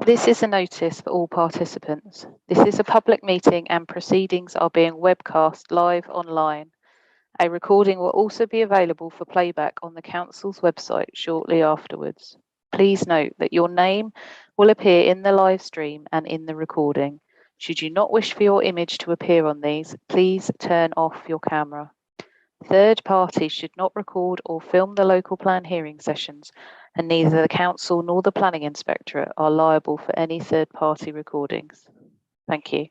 This is a notice for all participants. This is a public meeting and proceedings are being webcast live online. A recording will also be available for playback on the Council's website shortly afterwards. Please note that your name will appear in the live stream and in the recording. Should you not wish for your image to appear on these, please turn off your camera. Third parties should not record or film the local plan hearing sessions, and neither the Council nor the Planning Inspectorate are liable for any third-party recordings. Thank you.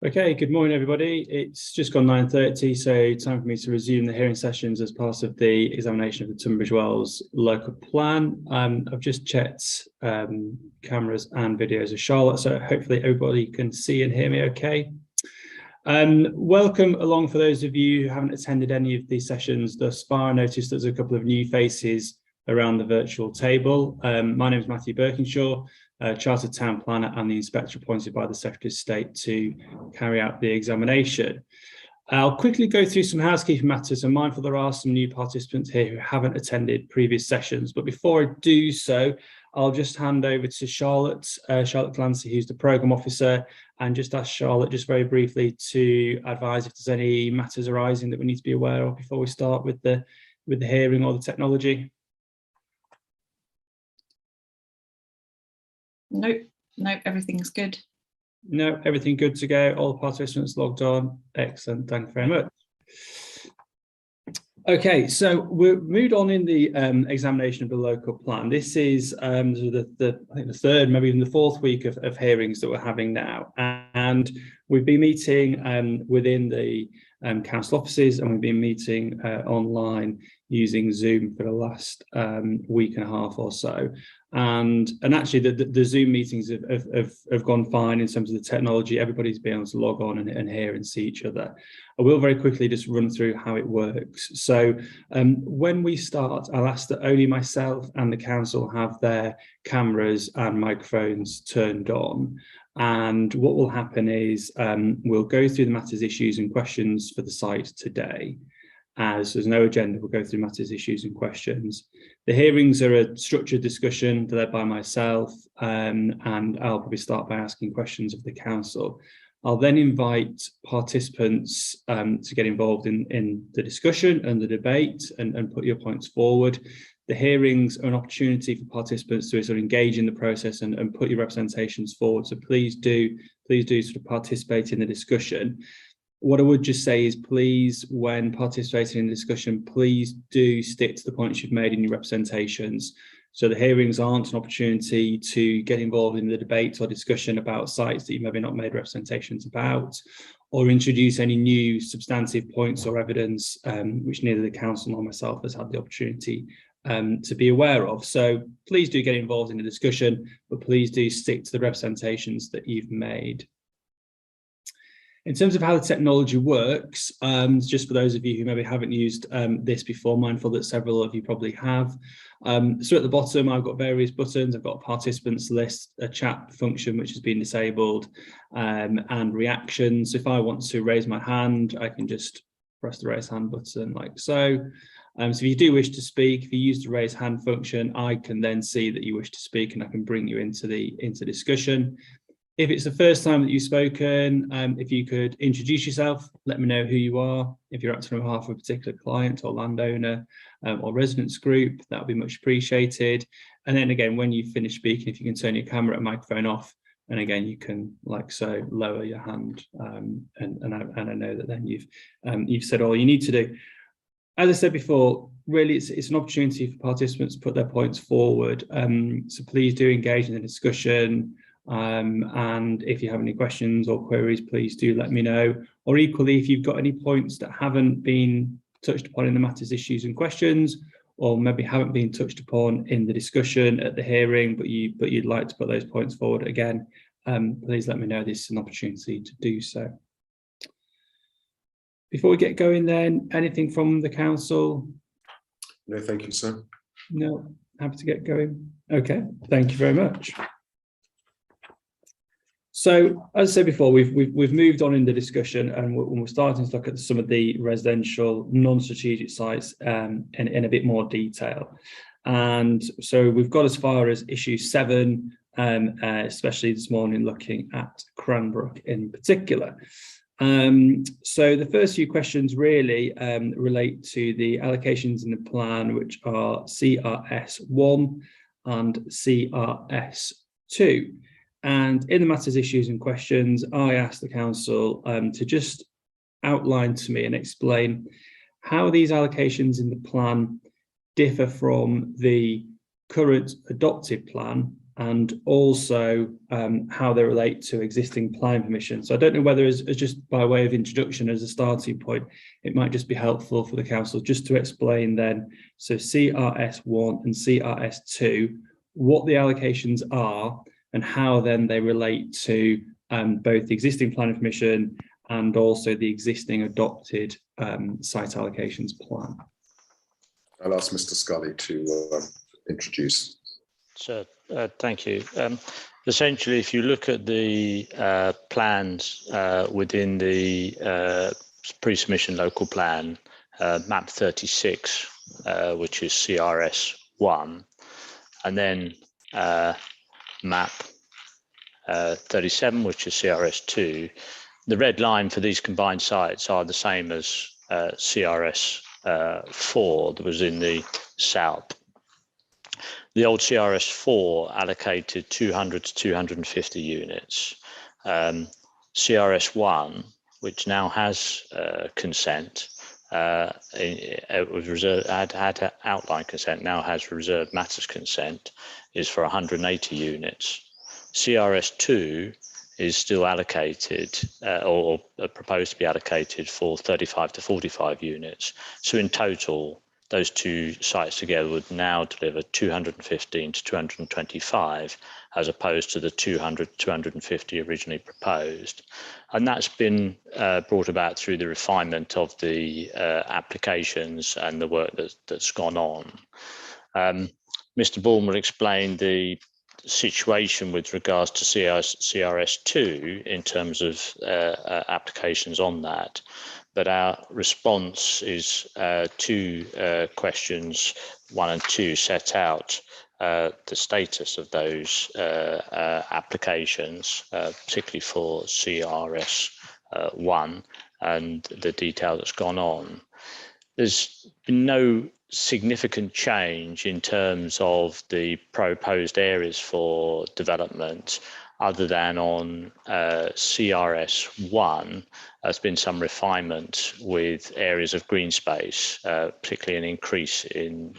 Okay, good morning, everybody. It's just gone 9:30, so time for me to resume the hearing sessions as part of the examination of the Tunbridge Wells local plan. I've just checked cameras and videos of Charlotte, so hopefully everybody can see and hear me okay. Welcome along for those of you who haven't attended any of these sessions thus far. I noticed there's a couple of new faces around the virtual table. My name is Matthew Birkinshaw, Chartered Town Planner and the Inspector appointed by the Secretary of State to carry out the examination. I'll quickly go through some housekeeping matters. I'm mindful there are some new participants here who haven't attended previous sessions, but before I do so, I'll just hand over to Charlotte Clancy, who's the Programme Officer, and just ask Charlotte just very briefly to advise if there's any matters arising that we need to be aware of before we start with the hearing or the technology. Nope, everything's good. No, everything good to go. All the participants logged on. Excellent, thank you very much. Okay, so we're moved on in the examination of the local plan. This is I think the third, maybe even the fourth week of hearings that we're having now, and we've been meeting within the council offices, and we've been meeting online using Zoom for the last week and a half or so. And actually the Zoom meetings have gone fine in terms of the technology. Everybody's been able to log on and hear and see each other. I will very quickly just run through how it works. So when we start, I'll ask that only myself and the council have their cameras and microphones turned on. And what will happen is we'll go through the matters, issues and questions for the site today. As there's no agenda, we'll go through matters, issues and questions. The hearings are a structured discussion led by myself, and I'll probably start by asking questions of the council. I'll then invite participants to get involved in the discussion and the debate and put your points forward. The hearings are an opportunity for participants to sort of engage in the process and put your representations forward. So please do sort of participate in the discussion. What I would just say is, please, when participating in the discussion, please do stick to the points you've made in your representations. So the hearings aren't an opportunity to get involved in the debate or discussion about sites that you maybe not made representations about, or introduce any new substantive points or evidence which neither the council nor myself has had the opportunity to be aware of. So please do get involved in the discussion, but please do stick to the representations that you've made. In terms of how the technology works, just for those of you who maybe haven't used this before, mindful that several of you probably have. So at the bottom, I've got various buttons. I've got a participants list, a chat function, which has been disabled, and reactions. If I want to raise my hand, I can just press the raise hand button like so. So if you do wish to speak, if you use the raise hand function, I can then see that you wish to speak and I can bring you into discussion. If it's the first time that you've spoken, if you could introduce yourself, let me know who you are. If you're acting on behalf of a particular client or landowner or residents group, that would be much appreciated. And then again, when you finish speaking, if you can turn your camera and microphone off, and again, you can, like so, lower your hand, and I know that then you've said all you need to do. As I said before, really, it's an opportunity for participants to put their points forward. So please do engage in the discussion. And if you have any questions or queries, please do let me know. Or equally, if you've got any points that haven't been touched upon in the matters, issues and questions, or maybe haven't been touched upon in the discussion at the hearing, but you'd like to put those points forward again, please let me know. This is an opportunity to do so. Before we get going then, anything from the council? No, thank you, sir. No, happy to get going. Okay, thank you very much. So, as I said before, we've moved on in the discussion, and we're starting to look at some of the residential non-strategic sites in a bit more detail. And so we've got as far as issue 7, especially this morning looking at Cranbrook in particular. So the first few questions really relate to the allocations in the plan, which are CRS1 and CRS2. And in the matters, issues and questions, I asked the council to just outline to me and explain how these allocations in the plan differ from the current adopted plan, and also how they relate to existing planning permission. So I don't know whether as just by way of introduction, as a starting point, it might just be helpful for the council just to explain then, so CRS1 and CRS2, what the allocations are and how then they relate to both the existing planning permission and also the existing adopted site allocations plan. I'll ask Mr. Scully to introduce. So, thank you. Essentially, if you look at the plans within the pre-submission local plan, map 36, which is CRS1, and then map 37, which is CRS2, the red line for these combined sites are the same as CRS4 that was in the south. The old CRS4 allocated 200 to 250 units. CRS1, which now has consent, it was reserved, had outline consent, now has reserved matters consent, is for 180 units. CRS2 is still allocated or proposed to be allocated for 35 to 45 units. So in total, those two sites together would now deliver 215 to 225, as opposed to the 200 to 250 originally proposed. And that's been brought about through the refinement of the applications and the work that's gone on. Mr. Bourne will explain the situation with regards to CRS2 in terms of applications on that. But our response is two questions 1 and 2 set out the status of those applications, particularly for CRS1 and the detail that's gone on. There's been no significant change in terms of the proposed areas for development, other than on CRS1, there's been some refinement with areas of green space, particularly an increase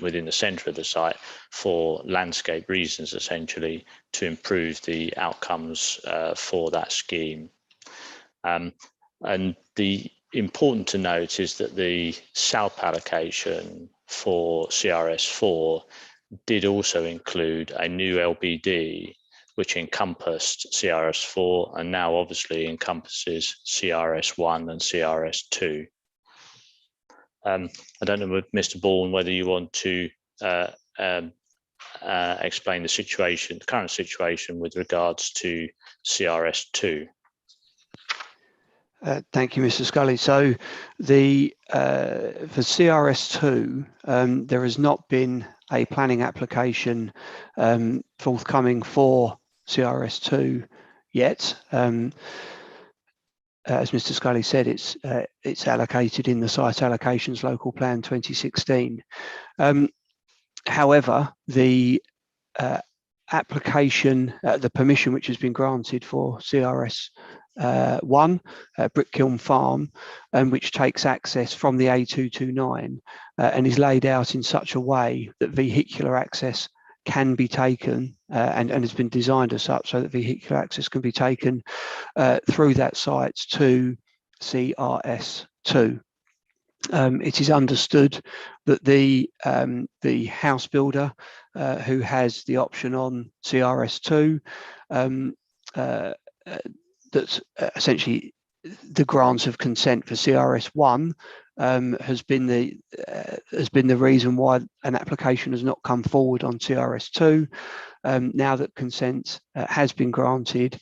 within the centre of the site for landscape reasons, essentially, to improve the outcomes for that scheme. And the important to note is that the SALP allocation for CRS4 did also include a new LBD which encompassed CRS4 and now obviously encompasses CRS1 and CRS2. I don't know, Mr. Bourne, whether you want to explain the current situation with regards to CRS2. Thank you, Mr. Scully. So for CRS2, there has not been a planning application forthcoming for CRS2 yet. As Mr. Scully said, it's allocated in the Site Allocations Local Plan 2016. However, the application, the permission which has been granted for CRS 1, Brickkiln Farm, which takes access from the A229 and is laid out in such a way that vehicular access can be taken and has been designed as such so that vehicular access can be taken through that site to CRS2. It is understood that the house builder who has the option on CRS2, that essentially the grant of consent for CRS1 has been the reason why an application has not come forward on CRS2. Now that consent has been granted,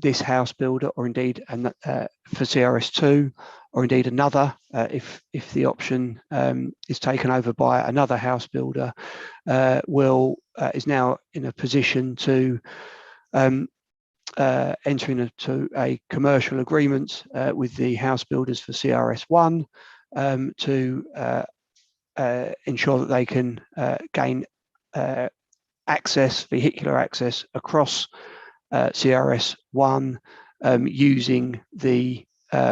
this house builder, or indeed for CRS2, or indeed another, if the option is taken over by another house builder, is now in a position to enter into a commercial agreement with the house builders for CRS1 to ensure that they can gain vehicular access across CRS1 using the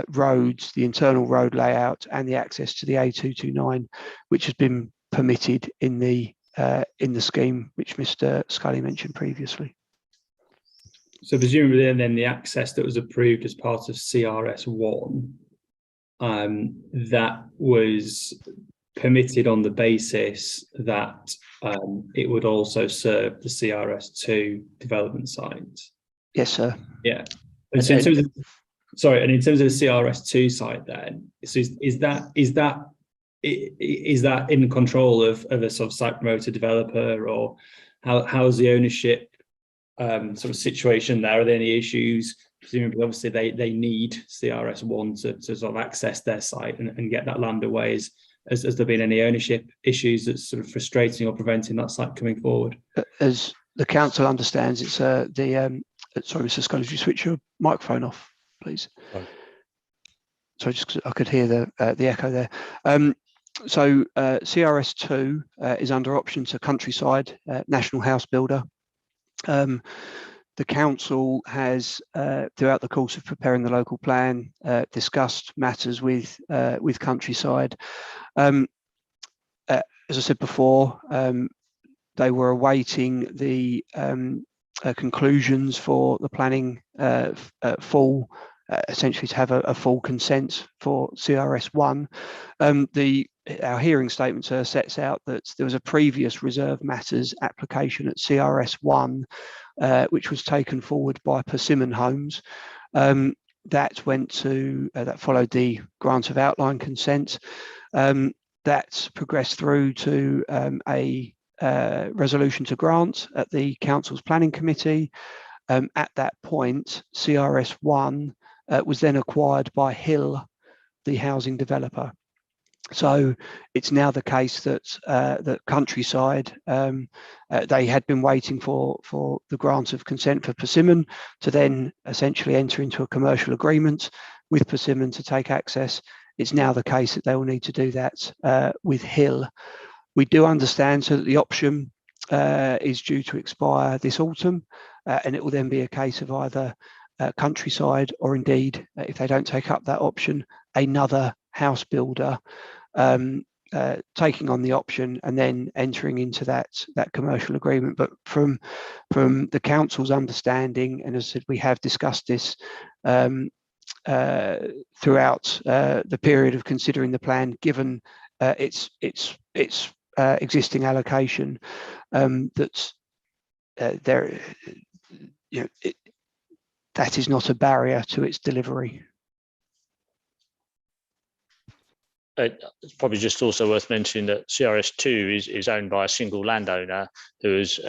roads, the internal road layout, and the access to the A229, which has been permitted in the scheme which Mr. Scully mentioned previously. So presumably then the access that was approved as part of CRS1, that was permitted on the basis that it would also serve the CRS2 development site. Yes, sir. Yeah. And so in terms of, sorry, and in terms of the CRS2 site, then, so is that in control of a sort of site promoter developer, or how's the ownership sort of situation there? Are there any issues? Presumably, obviously, they need CRS1 to sort of access their site and get that land away. Has there been any ownership issues that's sort of frustrating or preventing that site coming forward? As the council understands, it's sorry, Mr. Scully, if you switch your microphone off, please. Right. Sorry, just 'cause I could hear the echo there. So CRS2 is under option to Countryside, National House Builder. The council has, throughout the course of preparing the local plan, discussed matters with Countryside. As I said before, they were awaiting the conclusions for the planning essentially to have a full consent for CRS1. Our hearing statement sets out that there was a previous reserve matters application at CRS1, which was taken forward by Persimmon Homes. That followed the grant of outline consent. That's progressed through to a resolution to grant at the council's planning committee. At that point, CRS1 was then acquired by Hill, the housing developer. So it's now the case that Countryside, they had been waiting for the grant of consent for Persimmon to then essentially enter into a commercial agreement with Persimmon to take access. It's now the case that they will need to do that with Hill. We do understand so that the option is due to expire this autumn, and it will then be a case of either Countryside, or indeed, if they don't take up that option, another house builder taking on the option and then entering into that commercial agreement. But from the council's understanding, and as I said, we have discussed this throughout the period of considering the plan, given its existing allocation, that there, that is not a barrier to its delivery. It's probably just also worth mentioning that CRS2 is owned by a single landowner who has,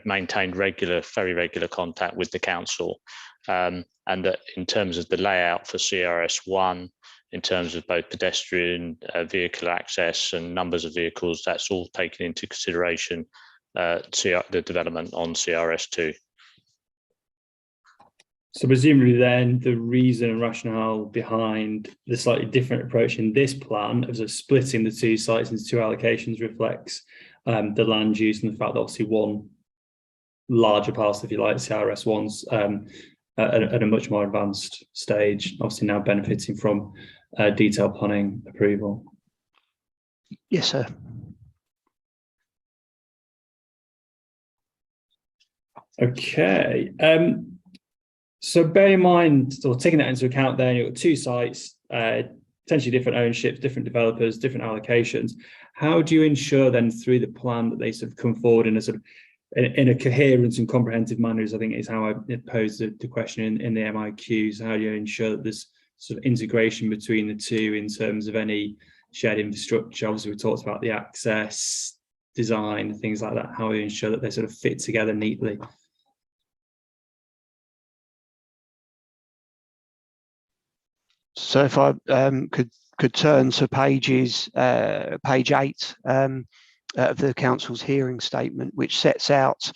maintained very regular contact with the council, and that in terms of the layout for CRS1, in terms of both pedestrian vehicle access and numbers of vehicles, that's all taken into consideration. The development on CRS2. So presumably then the reason and rationale behind the slightly different approach in this plan of splitting the two sites into two allocations reflects the land use and the fact that obviously one larger parcel, if you like, CRS1's at a much more advanced stage, obviously now benefiting from detailed planning approval. Yes, sir. Okay. So bear in mind, or taking that into account there, you've got two sites, potentially different ownerships, different developers, different allocations. How do you ensure then through the plan that they sort of come forward in a sort of in a coherent and comprehensive manner, I think is how I posed the question in the MIQs. How do you ensure that there's sort of integration between the two in terms of any shared infrastructure? Obviously, we talked about the access, design, things like that. How do you ensure that they sort of fit together neatly? So if I could turn to page 8 of the council's hearing statement, which sets out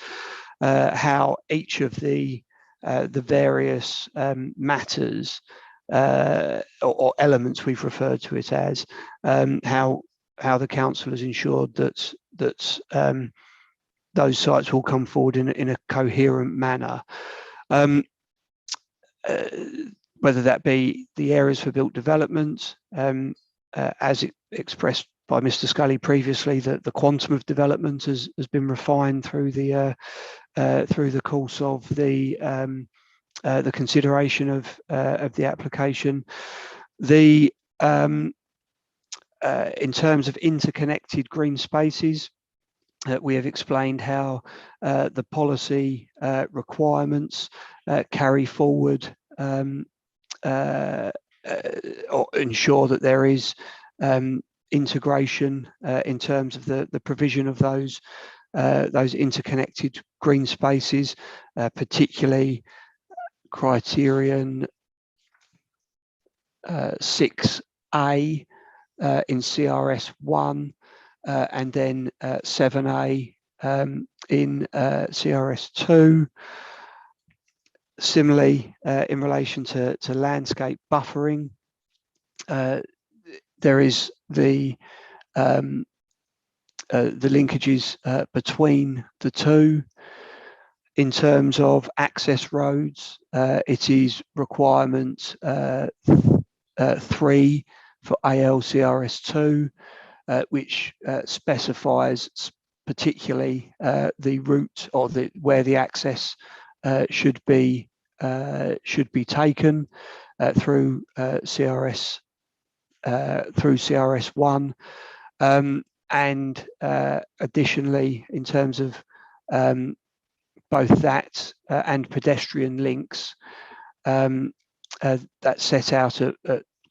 how each of the various matters or elements we've referred to it as, how the council has ensured that those sites will come forward in a coherent manner. Whether that be the areas for built development, as expressed by Mr. Scully previously, that the quantum of development has been refined through the course of the consideration of the application. In terms of interconnected green spaces, we have explained how the policy requirements carry forward or ensure that there is integration in terms of the provision of those interconnected green spaces, particularly criterion 6A in CRS1 and then 7A in CRS2. Similarly, in relation to landscape buffering, there is the linkages between the two. In terms of access roads, it is requirement 3 for ALCRS2, which specifies particularly the route or where the access should be taken through CRS1, and additionally, in terms of both that and pedestrian links, that's set out at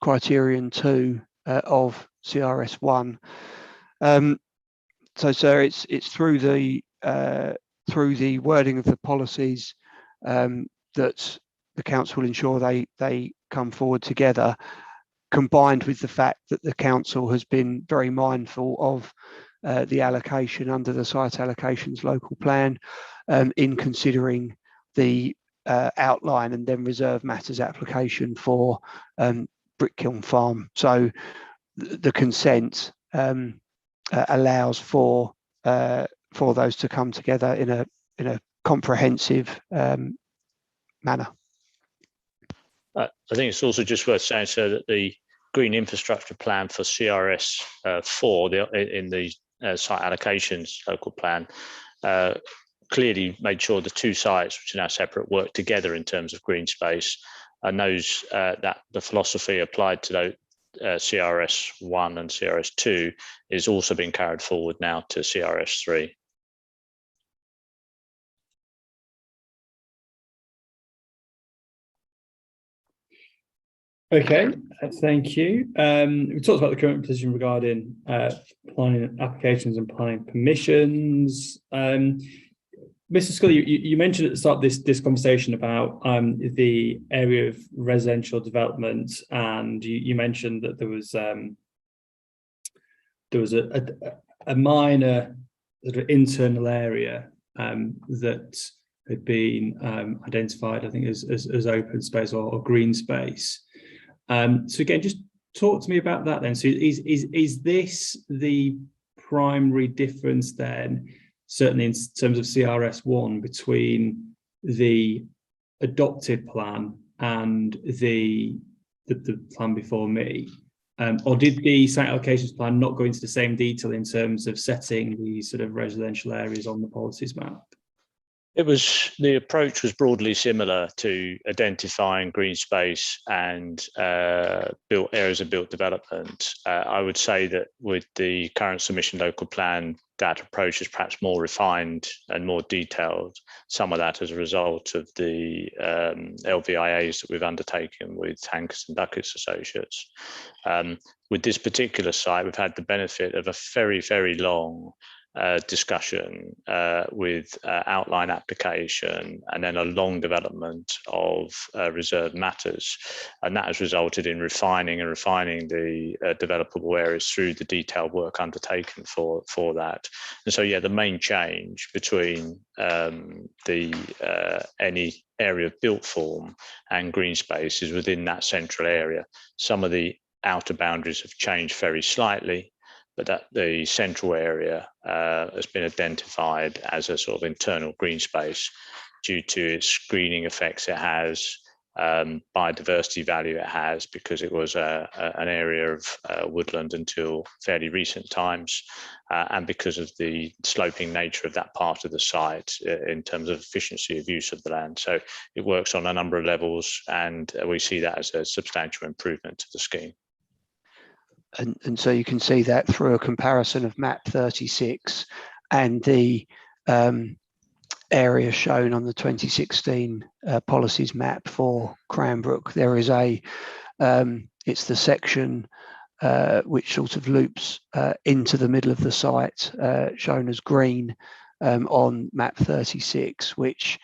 criterion 2 of CRS1. So, sir, it's through the wording of the policies that the council will ensure they come forward together, combined with the fact that the council has been very mindful of the allocation under the site allocations local plan in considering the outline and then reserve matters application for Brickkiln Farm. So the consent allows for those to come together in a comprehensive manner. I think it's also just worth saying, so that the green infrastructure plan for CRS4 in the site allocations local plan clearly made sure the two sites, which are now separate, work together in terms of green space, and those that the philosophy applied to those CRS1 and CRS2 is also being carried forward now to CRS3. Okay, thank you. We talked about the current position regarding planning applications and planning permissions. Mr. Scully, you mentioned at the start of this conversation about the area of residential development, and you mentioned that there was a minor sort of internal area that had been identified, I think, as open space or green space. So again, just talk to me about that then. So is this the primary difference then, certainly in terms of CRS1, between the adopted plan and the plan before me? Or did the site allocations plan not go into the same detail in terms of setting the sort of residential areas on the policies map? The approach was broadly similar to identifying green space and built areas of built development. I would say that with the current submission local plan, that approach is perhaps more refined and more detailed. Some of that as a result of the LVIAs that we've undertaken with Hankers and Duckett's Associates. With this particular site, we've had the benefit of a very, very long discussion with outline application and then a long development of reserved matters, and that has resulted in refining the developable areas through the detailed work undertaken for that. And so yeah, the main change between any area of built form and green space is within that central area. Some of the outer boundaries have changed very slightly, but that the central area has been identified as a sort of internal green space due to its screening effects it has, biodiversity value it has, because it was an area of woodland until fairly recent times, and because of the sloping nature of that part of the site in terms of efficiency of use of the land. So it works on a number of levels, and we see that as a substantial improvement to the scheme. And so you can see that through a comparison of map 36 and the area shown on the 2016 policies map for Cranbrook. There is it's the section which sort of loops into the middle of the site, shown as green on map 36, which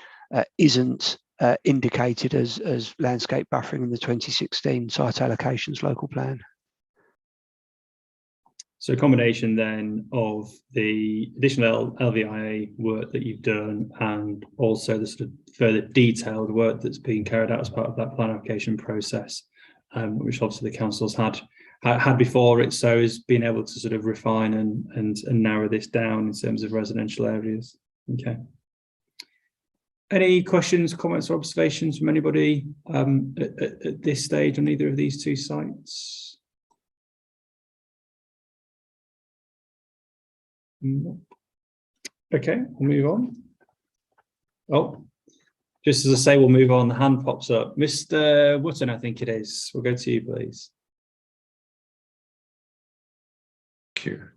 isn't indicated as landscape buffering in the 2016 site allocations local plan. So a combination then of the additional LVIA work that you've done and also the sort of further detailed work that's being carried out as part of that plan application process, which obviously the council's had before it, so is being able to sort of refine and narrow this down in terms of residential areas. Okay. Any questions, comments or observations from anybody at this stage on either of these two sites? Okay, we'll move on. Oh, just as I say, we'll move on. The hand pops up. Mr. Wootton, I think it is. We'll go to you, please. Thank you.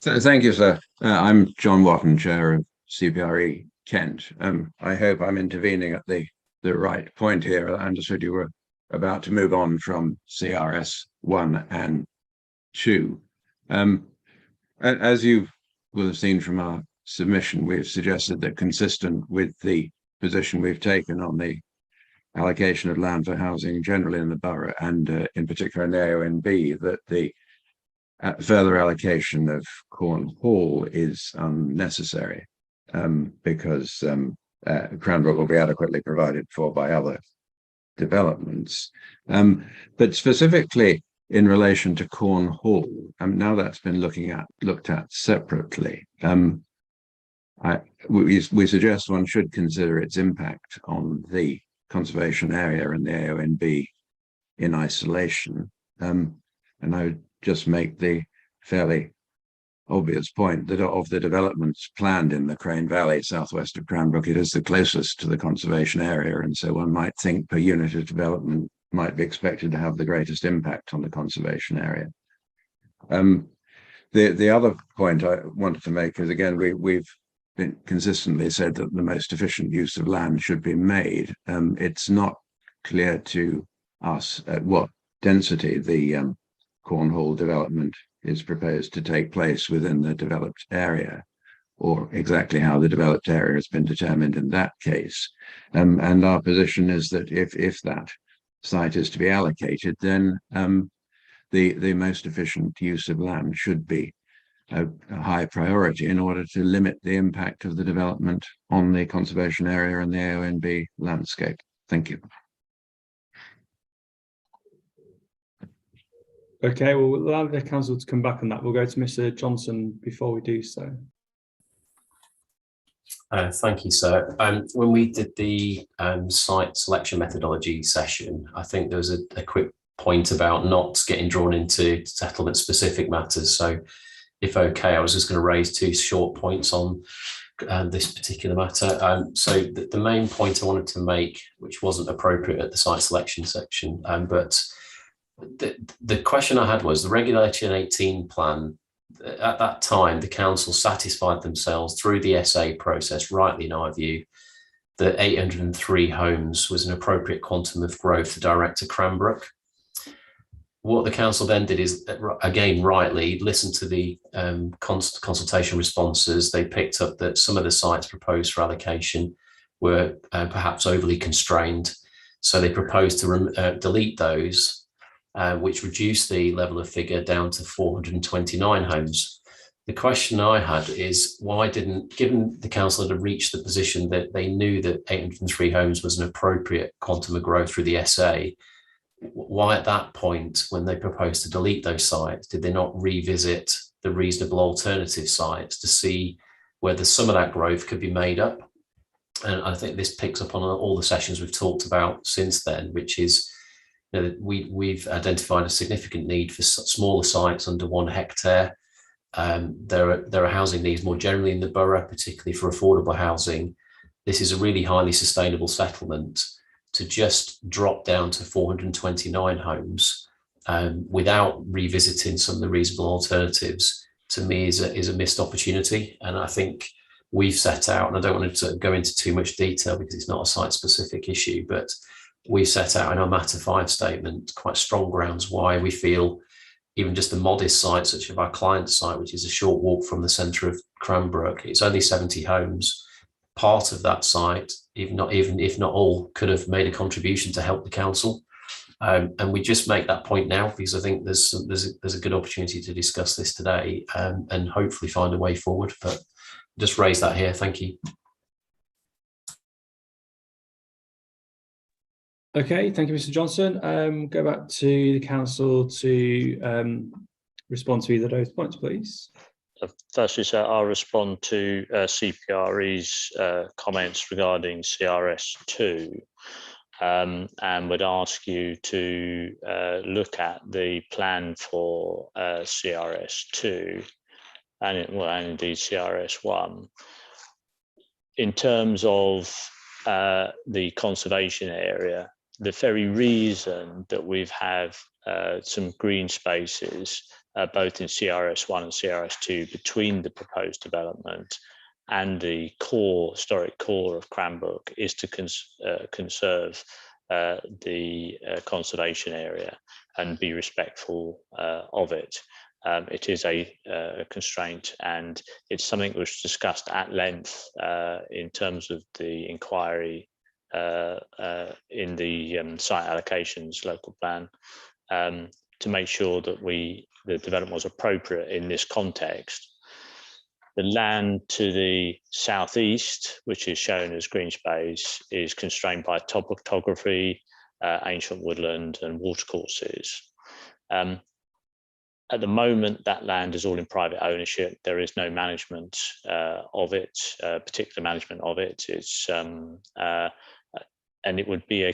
So, thank you, sir. I'm John Watton, Chair of CPRE Kent. I hope I'm intervening at the right point here. I understood you were about to move on from CRS 1 and 2. As you will have seen from our submission, we've suggested that, consistent with the position we've taken on the allocation of land for housing generally in the borough, and in particular in the Aonb, that the further allocation of Corn Hall is unnecessary, because Cranbrook will be adequately provided for by other developments. But specifically in relation to Corn Hall, now that's been looked at separately. We suggest one should consider its impact on the conservation area and the Aonb in isolation. And I would just make the fairly obvious point that of the developments planned in the Crane Valley, southwest of Cranbrook, it is the closest to the conservation area. And so one might think per unit of development might be expected to have the greatest impact on the conservation area. The other point I wanted to make is, again, we've been consistently said that the most efficient use of land should be made. It's not clear to us at what density the Cornhall development is proposed to take place within the developed area, or exactly how the developed area has been determined in that case. And our position is that if that site is to be allocated, then the most efficient use of land should be a high priority in order to limit the impact of the development on the conservation area and the Aonb landscape. Thank you. Okay, well, we'll allow the council to come back on that. We'll go to Mr. Johnson before we do so. Thank you, sir. When we did the site selection methodology session, I think there was a quick point about not getting drawn into settlement specific matters. So if okay, I was just going to raise two short points on this particular matter. So the main point I wanted to make, which wasn't appropriate at the site selection section, but the question I had was the Regulation 18 plan. At that time, the council satisfied themselves through the SA process, rightly in our view, that 803 homes was an appropriate quantum of growth to direct to Cranbrook. What the council then did is, again, rightly, listen to the consultation responses. They picked up that some of the sites proposed for allocation were perhaps overly constrained. So they proposed to delete those, which reduced the level of figure down to 429 homes. The question I had is why didn't, given the council had reached the position that they knew that 803 homes was an appropriate quantum of growth through the SA, why at that point, when they proposed to delete those sites, did they not revisit the reasonable alternative sites to see whether some of that growth could be made up? And I think this picks up on all the sessions we've talked about since then, which is, you know, we've identified a significant need for smaller sites under 1 hectare. There are housing needs more generally in the borough, particularly for affordable housing. This is a really highly sustainable settlement. To just drop down to 429 homes without revisiting some of the reasonable alternatives, to me is a missed opportunity. And I think we've set out, and I don't want to go into too much detail because it's not a site-specific issue, but we set out in our Matter 5 statement quite strong grounds why we feel even just a modest site such as our client's site, which is a short walk from the centre of Cranbrook, it's only 70 homes. Part of that site, if not all, could have made a contribution to help the council. And we just make that point now because I think there's a good opportunity to discuss this today and hopefully find a way forward. But just raise that here. Thank you. Okay, thank you, Mr. Johnson. Go back to the council to respond to either of those points, please. Firstly, sir, I'll respond to CPRE's comments regarding CRS2 and would ask you to look at the plan for CRS2 and indeed CRS1 in terms of the conservation area. The very reason that we've have some green spaces both in CRS1 and CRS2 between the proposed development and the historic core of Cranbrook is to conserve the conservation area and be respectful of it. It is a constraint, and it's something that was discussed at length in terms of the inquiry in the site allocations local plan to make sure that the development was appropriate in this context. The land to the southeast, which is shown as green space, is constrained by topography, ancient woodland and watercourses. At the moment, that land is all in private ownership. There is no management of it, particular management of it. It's and it would be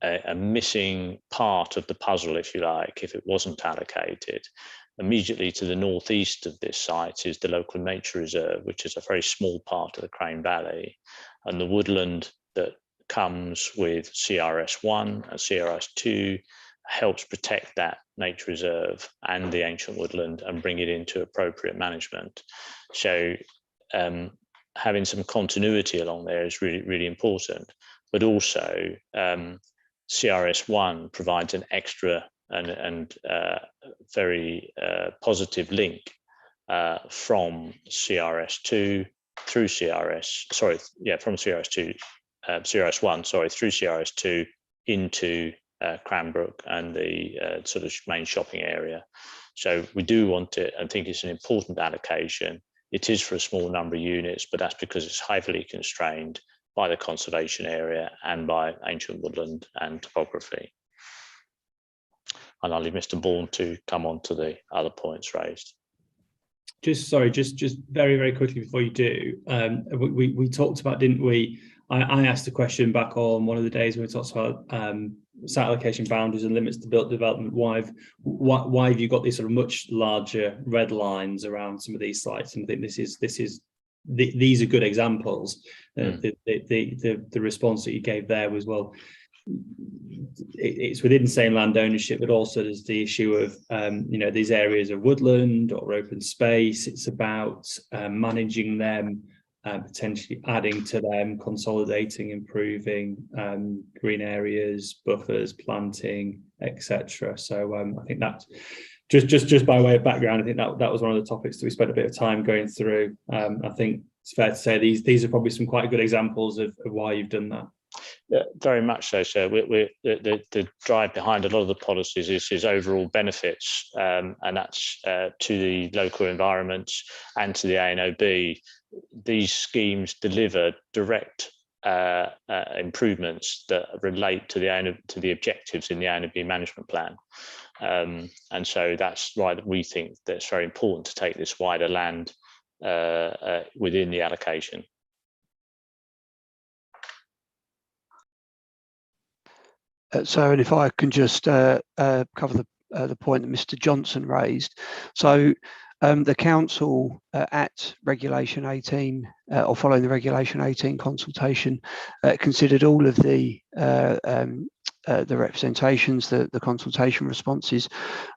a missing part of the puzzle, if you like, if it wasn't allocated. Immediately to the northeast of this site is the local nature reserve, which is a very small part of the Crane Valley, and the woodland that comes with CRS1 and CRS2 helps protect that nature reserve and the ancient woodland and bring it into appropriate management. So having some continuity along there is really, really important, but also CRS1 provides an extra and very positive link from CRS2 through from CRS2, CRS1, through CRS2 into Cranbrook and the sort of main shopping area. So we do want it, and think it's an important allocation. It is for a small number of units, but that's because it's heavily constrained by the conservation area and by ancient woodland and topography. And I'll leave Mr. Bourne to come on to the other points raised. Just very, very quickly before you do, we talked about, didn't we? I asked a question back on one of the days when we talked about site allocation boundaries and limits to built development. Why have you got these sort of much larger red lines around some of these sites? And I think these are good examples. The response that you gave there was, well, it's within same land ownership, but also there's the issue of these areas of woodland or open space. It's about managing them, potentially adding to them, consolidating, improving green areas, buffers, planting, etc. So I think that's just by way of background. I think that was one of the topics that we spent a bit of time going through. I think it's fair to say these are probably some quite good examples of why you've done that. Yeah, very much so, sir. The drive behind a lot of the policies is overall benefits, and that's to the local environments and to the Aonb. These schemes deliver direct improvements that relate to the objectives in the Aonb management plan, and so that's why we think that it's very important to take this wider land within the allocation. So, and if I can just cover the point that Mr. Johnson raised. So the council at Regulation 18 or following the Regulation 18 consultation considered all of the representations, the consultation responses,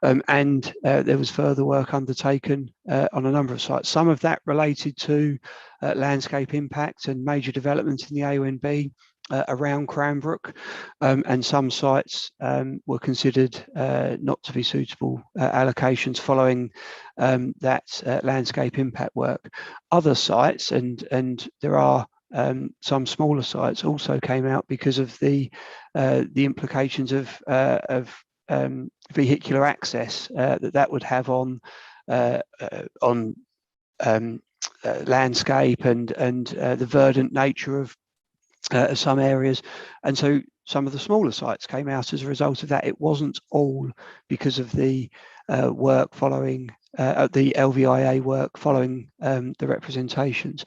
and there was further work undertaken on a number of sites. Some of that related to landscape impact and major development in the Aonb around Cranbrook, and some sites were considered not to be suitable allocations following that landscape impact work. Other sites, and there are some smaller sites, also came out because of the implications of vehicular access that would have on landscape and the verdant nature of some areas, and so some of the smaller sites came out as a result of that. It wasn't all because of the work following the LVIA work following the representations.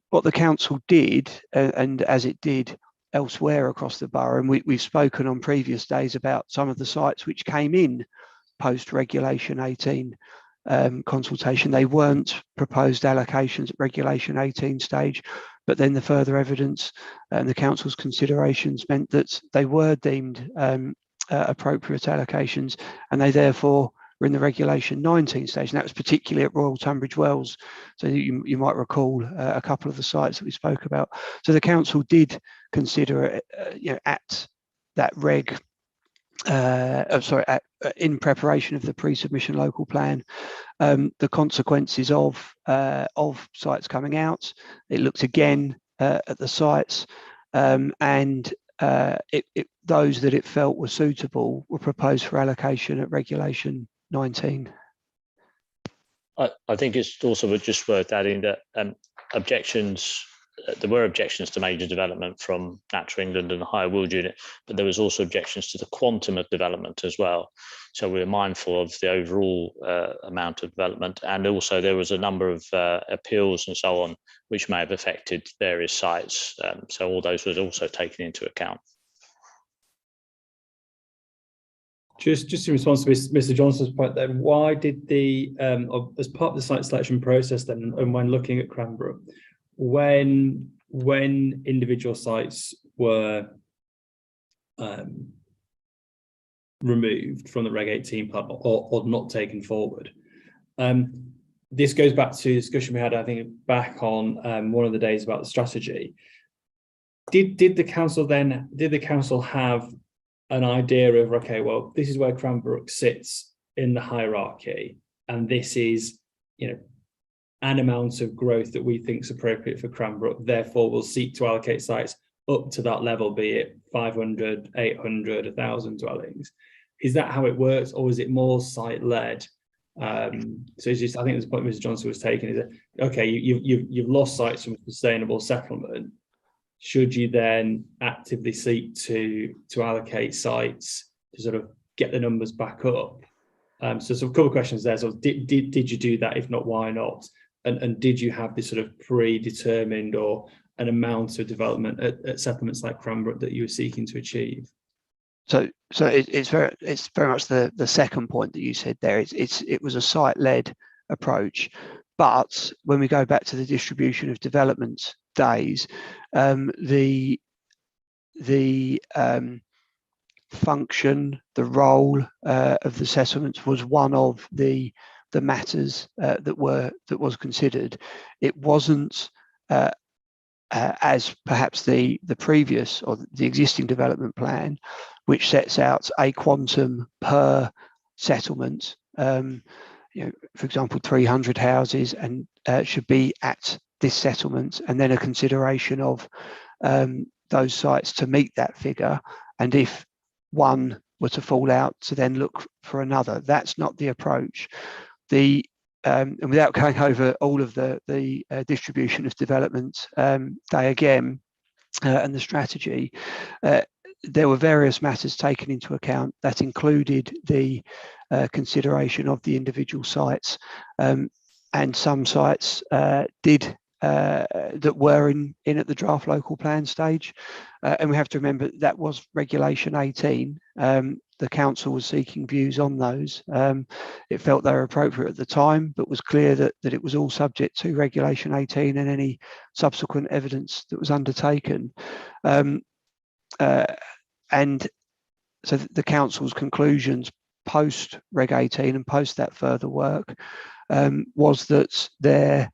What the council did, and as it did elsewhere across the borough, and we've spoken on previous days about some of the sites which came in post Regulation 18 consultation. They weren't proposed allocations at Regulation 18 stage, but then the further evidence and the council's considerations meant that they were deemed appropriate allocations, and they therefore were in the Regulation 19 stage, and that was particularly at Royal Tunbridge Wells. So you might recall a couple of the sites that we spoke about. So the council did consider, at that in preparation of the pre-submission local plan, the consequences of sites coming out. It looked again at the sites, and those that it felt were suitable were proposed for allocation at Regulation 19. I think it's also just worth adding that there were objections to major development from Natural England and the Higher Wood Unit, but there was also objections to the quantum of development as well. So we're mindful of the overall amount of development, and also there was a number of appeals and so on, which may have affected various sites. So all those were also taken into account. Just in response to Mr. Johnson's point, then, why did as part of the site selection process, then, and when looking at Cranbrook, when individual sites were removed from the Reg 18 plan or not taken forward, this goes back to a discussion we had, I think, back on one of the days about the strategy. Did the council have an idea of, okay, well, this is where Cranbrook sits in the hierarchy, and this is, an amount of growth that we think is appropriate for Cranbrook. Therefore, we'll seek to allocate sites up to that level, be it 500, 800, 1,000 dwellings. Is that how it works, or is it more site-led? So it's just, I think the point Mr. Johnson was taking is that, okay, you've lost sites from a sustainable settlement. Should you then actively seek to allocate sites to sort of get the numbers back up? So a couple of questions there. So did you do that? If not, why not? And did you have this sort of predetermined or an amount of development at settlements like Cranbrook that you were seeking to achieve? So it's very much the second point that you said there. It was a site-led approach, but when we go back to the distribution of development days, the function, the role of the settlements was one of the matters that was considered. It wasn't as perhaps the previous or the existing development plan, which sets out a quantum per settlement. For example, 300 houses and should be at this settlement, and then a consideration of those sites to meet that figure, and if one were to fall out, to then look for another. That's not the approach. And without going over all of the distribution of development day again and the strategy, there were various matters taken into account that included the consideration of the individual sites, and some sites that were in at the draft local plan stage, and we have to remember that was Regulation 18. The council was seeking views on those. It felt they were appropriate at the time, but was clear that it was all subject to Regulation 18 and any subsequent evidence that was undertaken. And so the council's conclusions post Reg 18 and post that further work was that there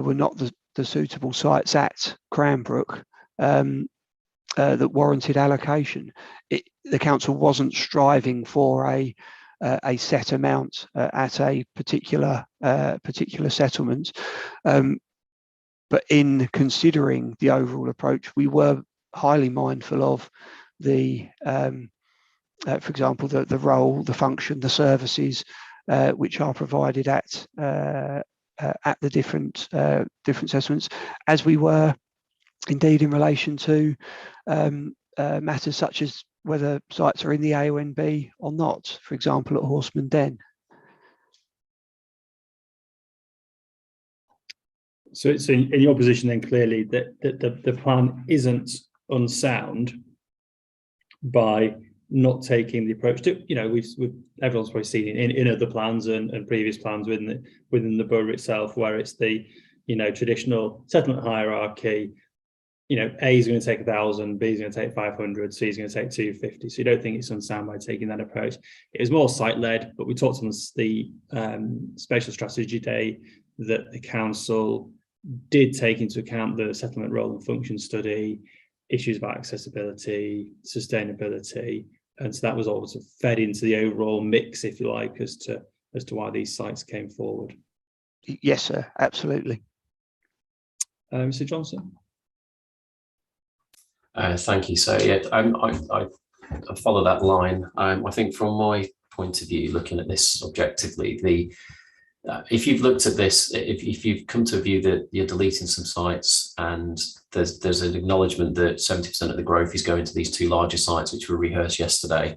were not the suitable sites at Cranbrook that warranted allocation. The council wasn't striving for a set amount at a particular settlement, but in considering the overall approach, we were highly mindful of the, for example, the role, the function, the services which are provided at the different settlements, as we were indeed in relation to matters such as whether sites are in the Aonb or not, for example, at Horseman Den. So it's in your position then clearly that the plan isn't unsound by not taking the approach to, everyone's probably seen in other plans and previous plans within the borough itself, where it's the traditional settlement hierarchy. A is going to take 1,000, B is going to take 500, C is going to take 250. So you don't think it's unsound by taking that approach. It was more site-led, but we talked on the spatial strategy day that the council did take into account the settlement role and function study, issues about accessibility, sustainability, and so that was all sort of fed into the overall mix, if you like, as to why these sites came forward. Yes, sir, absolutely. Mr. Johnson. Thank you. So yeah, I follow that line. I think from my point of view, looking at this objectively, if you've looked at this, if you've come to a view that you're deleting some sites and there's an acknowledgement that 70% of the growth is going to these two larger sites, which were rehearsed yesterday,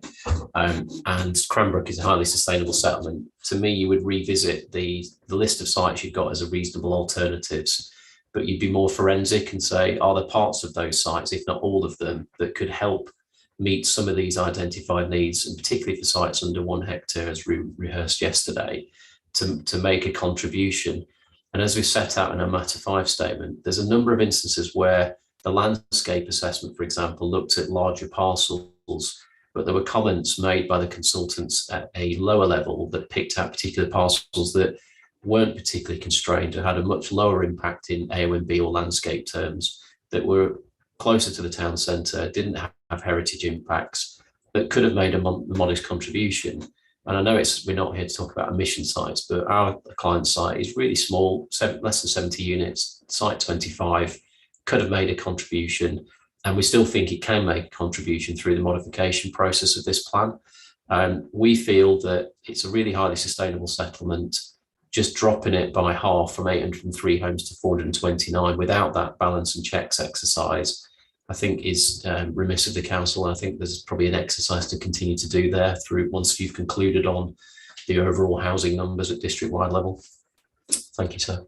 and Cranbrook is a highly sustainable settlement, to me, you would revisit the list of sites you've got as a reasonable alternatives, but you'd be more forensic and say, are there parts of those sites, if not all of them, that could help meet some of these identified needs, and particularly for sites under 1 hectare, as rehearsed yesterday, to make a contribution. And as we set out in our Matter 5 statement, there's a number of instances where the landscape assessment, for example, looked at larger parcels, but there were comments made by the consultants at a lower level that picked out particular parcels that weren't particularly constrained or had a much lower impact in Aonb or landscape terms, that were closer to the town centre, didn't have heritage impacts, but could have made a modest contribution. And I know we're not here to talk about emission sites, but our client site is really small, less than 70 units, site 25, could have made a contribution. And we still think it can make a contribution through the modification process of this plan. We feel that it's a really highly sustainable settlement. Just dropping it by half from 803 homes to 429 without that balance and checks exercise, I think is remiss of the council. I think there's probably an exercise to continue to do there through once you've concluded on the overall housing numbers at district-wide level. Thank you, sir.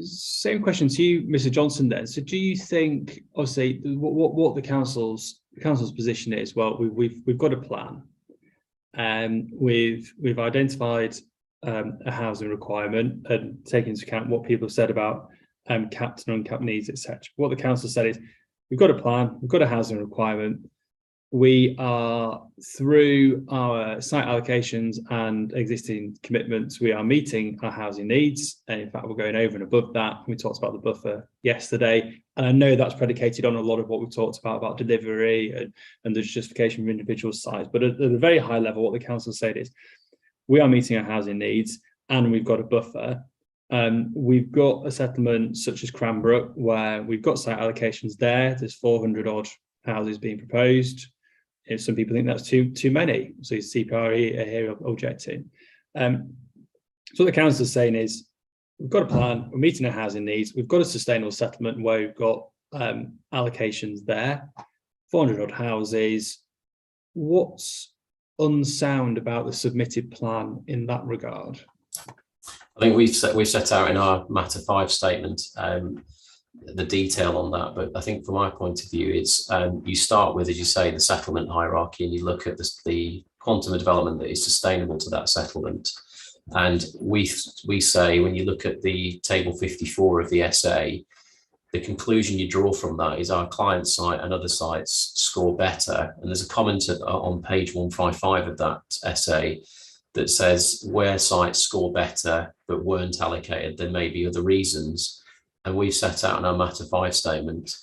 Same question to you, Mr. Johnson. Then, so do you think, obviously, what the council's position is? Well, we've got a plan. We've identified a housing requirement and taken into account what people have said about capped and uncapped needs, etc. What the council said is, we've got a plan, we've got a housing requirement. We are, through our site allocations and existing commitments, we are meeting our housing needs. And in fact, we're going over and above that. We talked about the buffer yesterday. And I know that's predicated on a lot of what we talked about delivery and the justification of individual sites. But at a very high level, what the council said is, we are meeting our housing needs and we've got a buffer. We've got a settlement such as Cranbrook, where we've got site allocations there. There's 400 odd houses being proposed. If some people think that's too many, so CPRE are here objecting. So what the council is saying is, we've got a plan, we're meeting our housing needs, we've got a sustainable settlement where we've got allocations there, 400 odd houses. What's unsound about the submitted plan in that regard? I think we've set out in our Matter 5 statement the detail on that, but I think from my point of view, it's you start with, as you say, the settlement hierarchy, and you look at the quantum of development that is sustainable to that settlement. And we say, when you look at the table 54 of the SA, the conclusion you draw from that is our client site and other sites score better. And there's a comment on page 155 of that SA that says where sites score better but weren't allocated, there may be other reasons. And we've set out in our Matter 5 statement,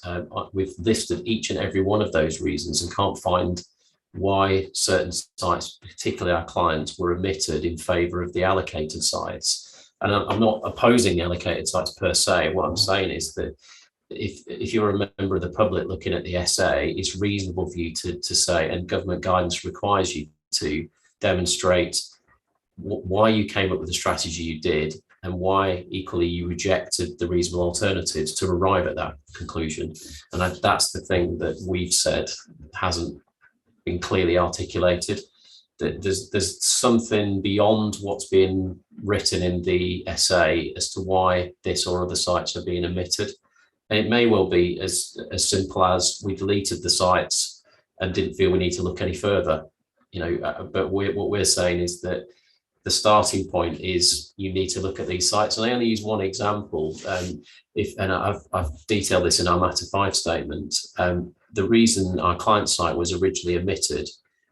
we've listed each and every one of those reasons and can't find why certain sites, particularly our clients, were omitted in favour of the allocated sites. And I'm not opposing the allocated sites per se. What I'm saying is that if you're a member of the public looking at the SA, it's reasonable for you to say, and government guidance requires you to demonstrate why you came up with the strategy you did, and why equally you rejected the reasonable alternatives to arrive at that conclusion. And that's the thing that we've said hasn't been clearly articulated, that there's something beyond what's been written in the SA as to why this or other sites are being omitted. And it may well be as simple as we deleted the sites and didn't feel we need to look any further, but what we're saying is that the starting point is you need to look at these sites. And I only use one example. And I've detailed this in our Matter 5 statement. The reason our client site was originally omitted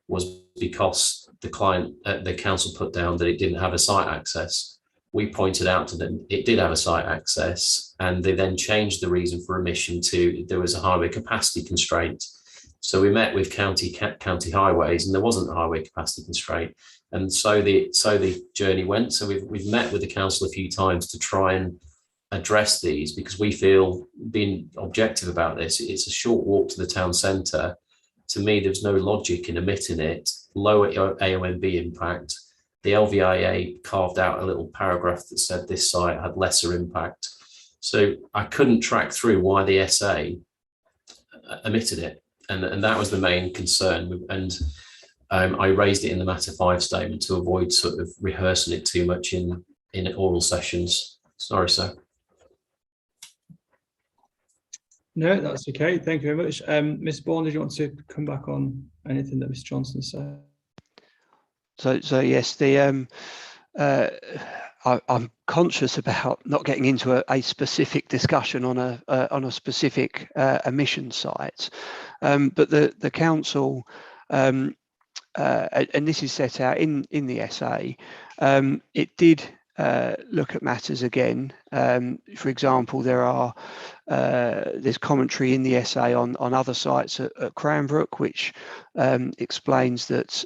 was because the council put down that it didn't have a site access. We pointed out to them it did have a site access, and they then changed the reason for omission to there was a highway capacity constraint. So we met with county highways, and there wasn't a highway capacity constraint. And so the journey went. So we've met with the council a few times to try and address these, because we feel, being objective about this, it's a short walk to the town centre. To me, there's no logic in omitting it. Lower Aonb impact. The LVIA carved out a little paragraph that said this site had lesser impact. So I couldn't track through why the SA omitted it. And that was the main concern. And I raised it in the Matter 5 statement to avoid sort of rehearsing it too much in oral sessions. Sorry, sir. No, that's okay. Thank you very much. Ms. Bourne, did you want to come back on anything that Mr. Johnson said? So yes, I'm conscious about not getting into a specific discussion on a specific emission site, but the council, and this is set out in the SA, it did look at matters again. For example, there's commentary in the essay on other sites at Cranbrook, which explains that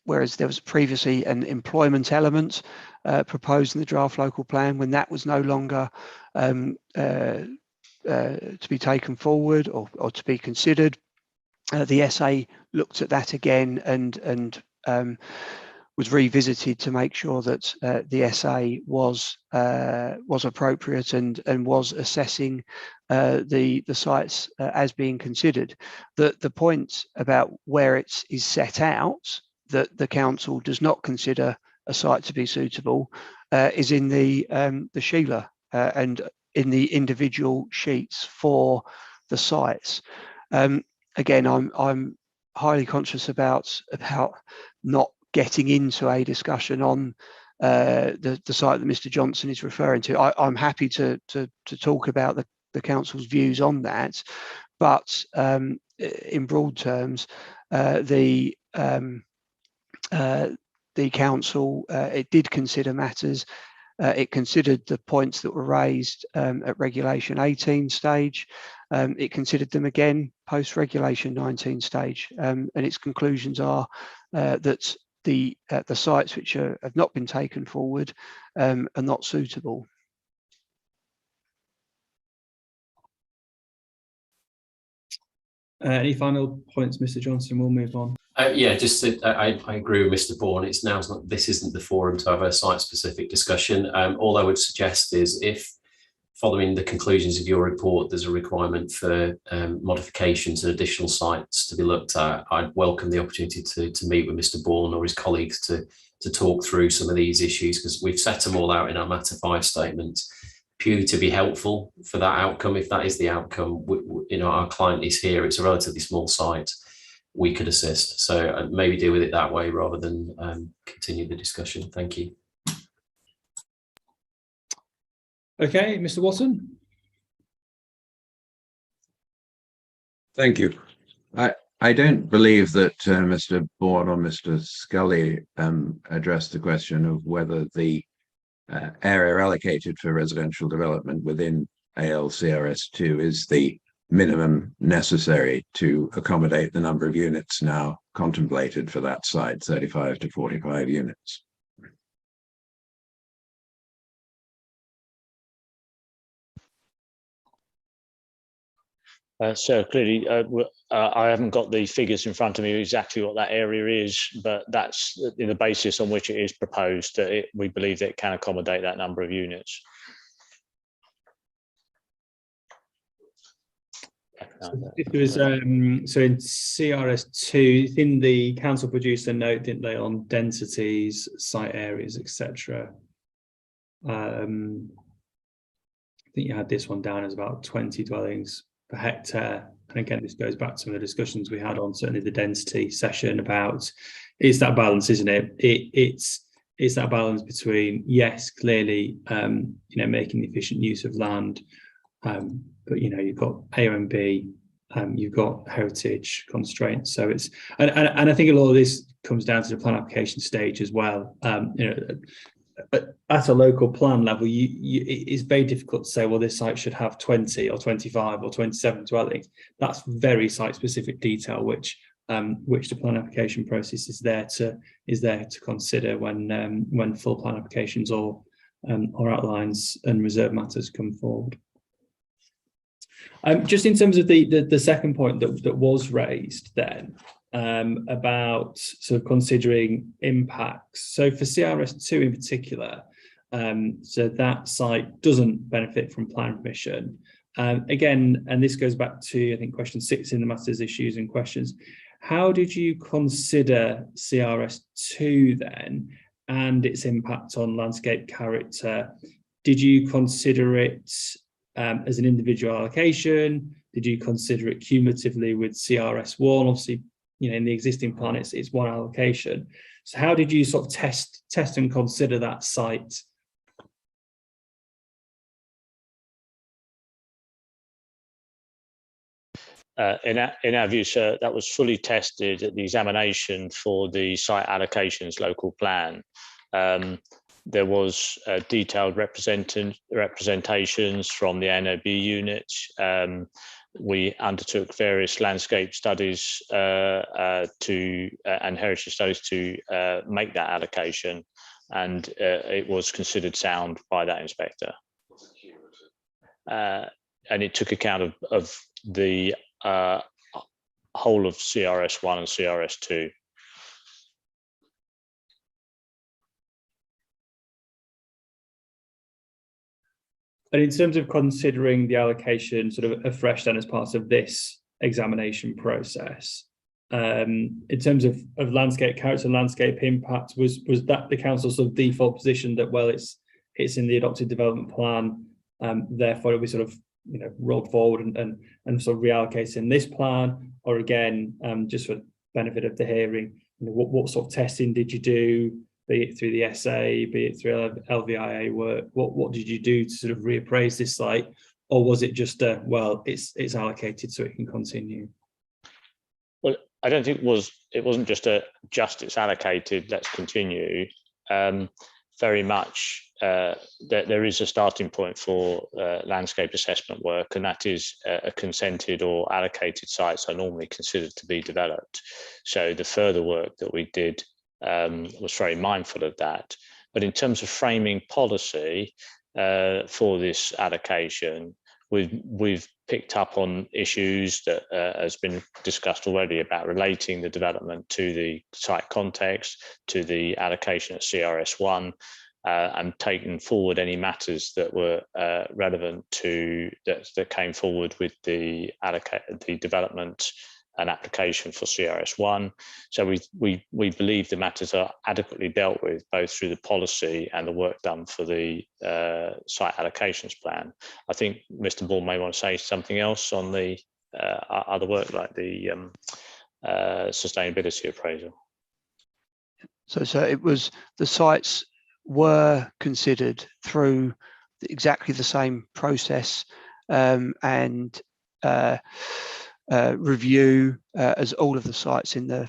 whereas there was previously an employment element proposed in the draft local plan, when that was no longer to be taken forward or to be considered, the essay looked at that again and was revisited to make sure that the essay was appropriate and was assessing the sites as being considered. The point about where it is set out that the council does not consider a site to be suitable is in the Sheila and in the individual sheets for the sites. Again, I'm highly conscious about not getting into a discussion on the site that Mr. Johnson is referring to. I'm happy to talk about the council's views on that, but in broad terms, the council it did consider matters. It considered the points that were raised at Regulation 18 stage. It considered them again post Regulation 19 stage, and its conclusions are that the sites which have not been taken forward are not suitable. Any final points, Mr. Johnson? We'll move on. Yeah, just I agree with Mr. Bourne. This isn't the forum to have a site-specific discussion. All I would suggest is, if following the conclusions of your report, there's a requirement for modifications and additional sites to be looked at, I'd welcome the opportunity to meet with Mr. Bourne or his colleagues to talk through some of these issues, because we've set them all out in our Matter 5 statement, purely to be helpful for that outcome. If that is the outcome, our client is here, it's a relatively small site, we could assist. So maybe deal with it that way rather than continue the discussion. Thank you. Okay, Mr. Watson. Thank you. I don't believe that Mr. Bourne or Mr. Scully addressed the question of whether the area allocated for residential development within ALCRS2 is the minimum necessary to accommodate the number of units now contemplated for that site, 35 to 45 units. So clearly, I haven't got the figures in front of me exactly what that area is, but that's in the basis on which it is proposed that we believe that it can accommodate that number of units. It was so in CRS2, in the council produced a note, didn't they, on densities, site areas, etc. I think you had this one down as about 20 dwellings per hectare. And again, this goes back to some of the discussions we had on certainly the density session about, it's that balance, isn't it? It's that balance between, yes, clearly, making efficient use of land, but you've got Aonb, you've got heritage constraints. So it's and I think a lot of this comes down to the plan application stage as well. At a local plan level, it's very difficult to say, well, this site should have 20 or 25 or 27 dwellings. That's very site-specific detail, which the plan application process is there to consider when full plan applications or outlines and reserve matters come forward. Just in terms of the second point that was raised then, about sort of considering impacts. So for CRS2 in particular, so that site doesn't benefit from plan permission. Again, and this goes back to, I think, question 6 in the matters, issues and questions. How did you consider CRS2 then and its impact on landscape character? Did you consider it as an individual allocation? Did you consider it cumulatively with CRS1? Obviously, in the existing plan, it's one allocation. So how did you sort of test and consider that site? In our view, sir, that was fully tested at the examination for the site allocations local plan. There was detailed representations from the Aonb units. We undertook various landscape studies and heritage studies to make that allocation, and it was considered sound by that inspector. And it took account of the whole of CRS1 and CRS2. And in terms of considering the allocation sort of afresh then as part of this examination process, in terms of landscape character and landscape impact, was that the council's sort of default position that, well, it's in the adopted development plan, therefore it'll be sort of, you know, rolled forward and sort of reallocated in this plan? Or again, just for benefit of the hearing, you know, what sort of testing did you do, be it through the SA, be it through LVIA work? What did you do to sort of reappraise this site? Or was it just well, it's allocated so it can continue? Well, I don't think it wasn't just it's allocated, let's continue. Very much there is a starting point for landscape assessment work, and that is a consented or allocated sites are normally considered to be developed. So the further work that we did was very mindful of that. But in terms of framing policy for this allocation, we've picked up on issues that has been discussed already about relating the development to the site context, to the allocation at CRS1, and taken forward any matters that were relevant to that came forward with the development and application for CRS1. So we believe the matters are adequately dealt with both through the policy and the work done for the site allocations plan. I think Mr. Ball may want to say something else on the other work, like the sustainability appraisal. So it was, the sites were considered through exactly the same process and review as all of the sites in the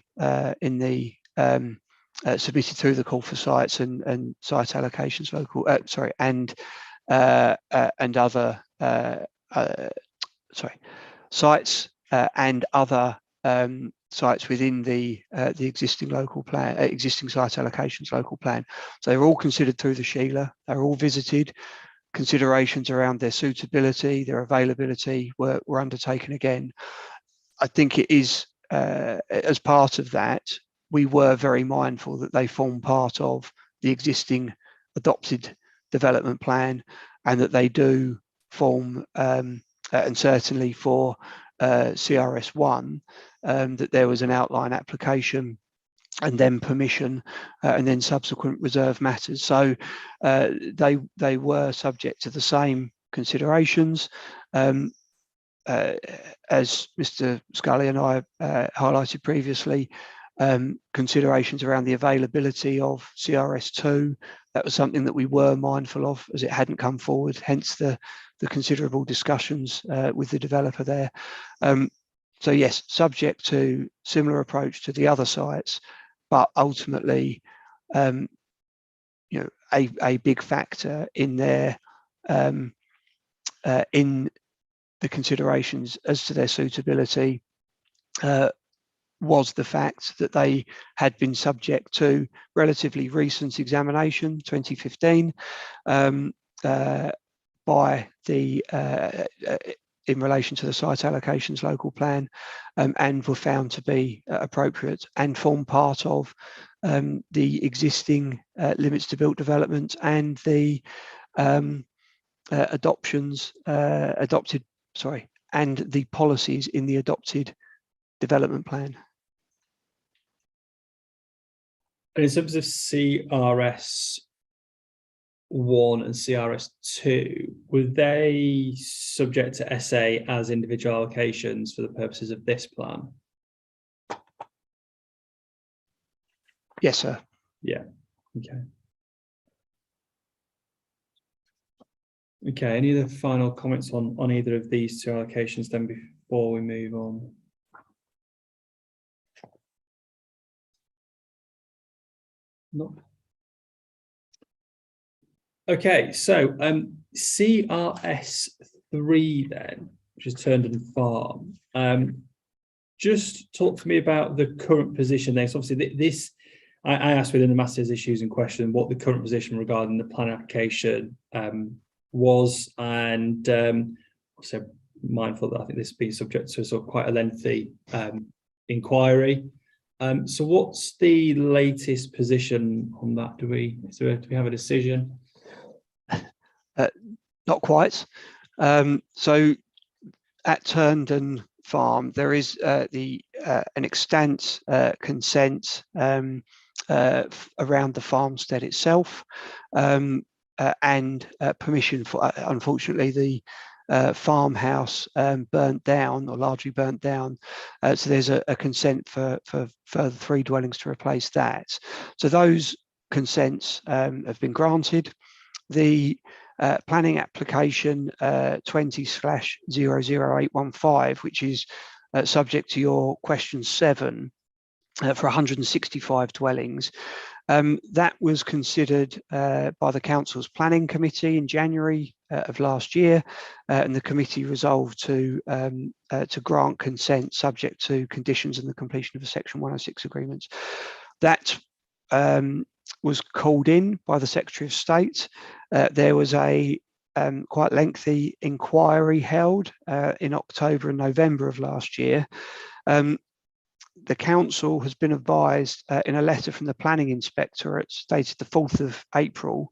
submitted through the call for sites and site allocations local other sites and other sites within the existing local plan, existing site allocations local plan. So they're all considered through the Sheila. They're all visited. Considerations around their suitability, their availability were undertaken again. I think it is, as part of that, we were very mindful that they form part of the existing adopted development plan, and that they do form, and certainly for CRS1, that there was an outline application and then permission and then subsequent reserve matters. So they were subject to the same considerations. As Mr. Scully and I highlighted previously, considerations around the availability of CRS2, that was something that we were mindful of as it hadn't come forward, hence the considerable discussions with the developer there. So yes, subject to similar approach to the other sites, but ultimately, you know, a big factor in their in the considerations as to their suitability was the fact that they had been subject to relatively recent examination, 2015, by the in relation to the site allocations local plan, and were found to be appropriate and form part of the existing limits to built development and the and the policies in the adopted development plan. And in terms of CRS1 and CRS2, were they subject to SA as individual allocations for the purposes of this plan? Yes, sir. Yeah. Okay. Okay, any other final comments on either of these two allocations then before we move on? No. Okay, so CRS3 then, which is Turndon Farm. Just talk to me about the current position there. So obviously this, I asked within the Masters issues in question what the current position regarding the plan application was, and also mindful that I think this has been subject to sort of quite a lengthy inquiry. So what's the latest position on that? Do we have a decision? Not quite. So at Turndon Farm, there is an extant consent around the farmstead itself, and permission for, unfortunately, the farmhouse burnt down, or largely burnt down. So there's a consent for further 3 dwellings to replace that. So those consents have been granted. The planning application 20/00815, which is subject to your question 7 for 165 dwellings. That was considered by the council's planning committee in January of last year, and the committee resolved to grant consent subject to conditions and the completion of a Section 106 agreement. That was called in by the Secretary of State. There was a quite lengthy inquiry held in October and November of last year. The council has been advised in a letter from the planning inspectorate dated the 4th of April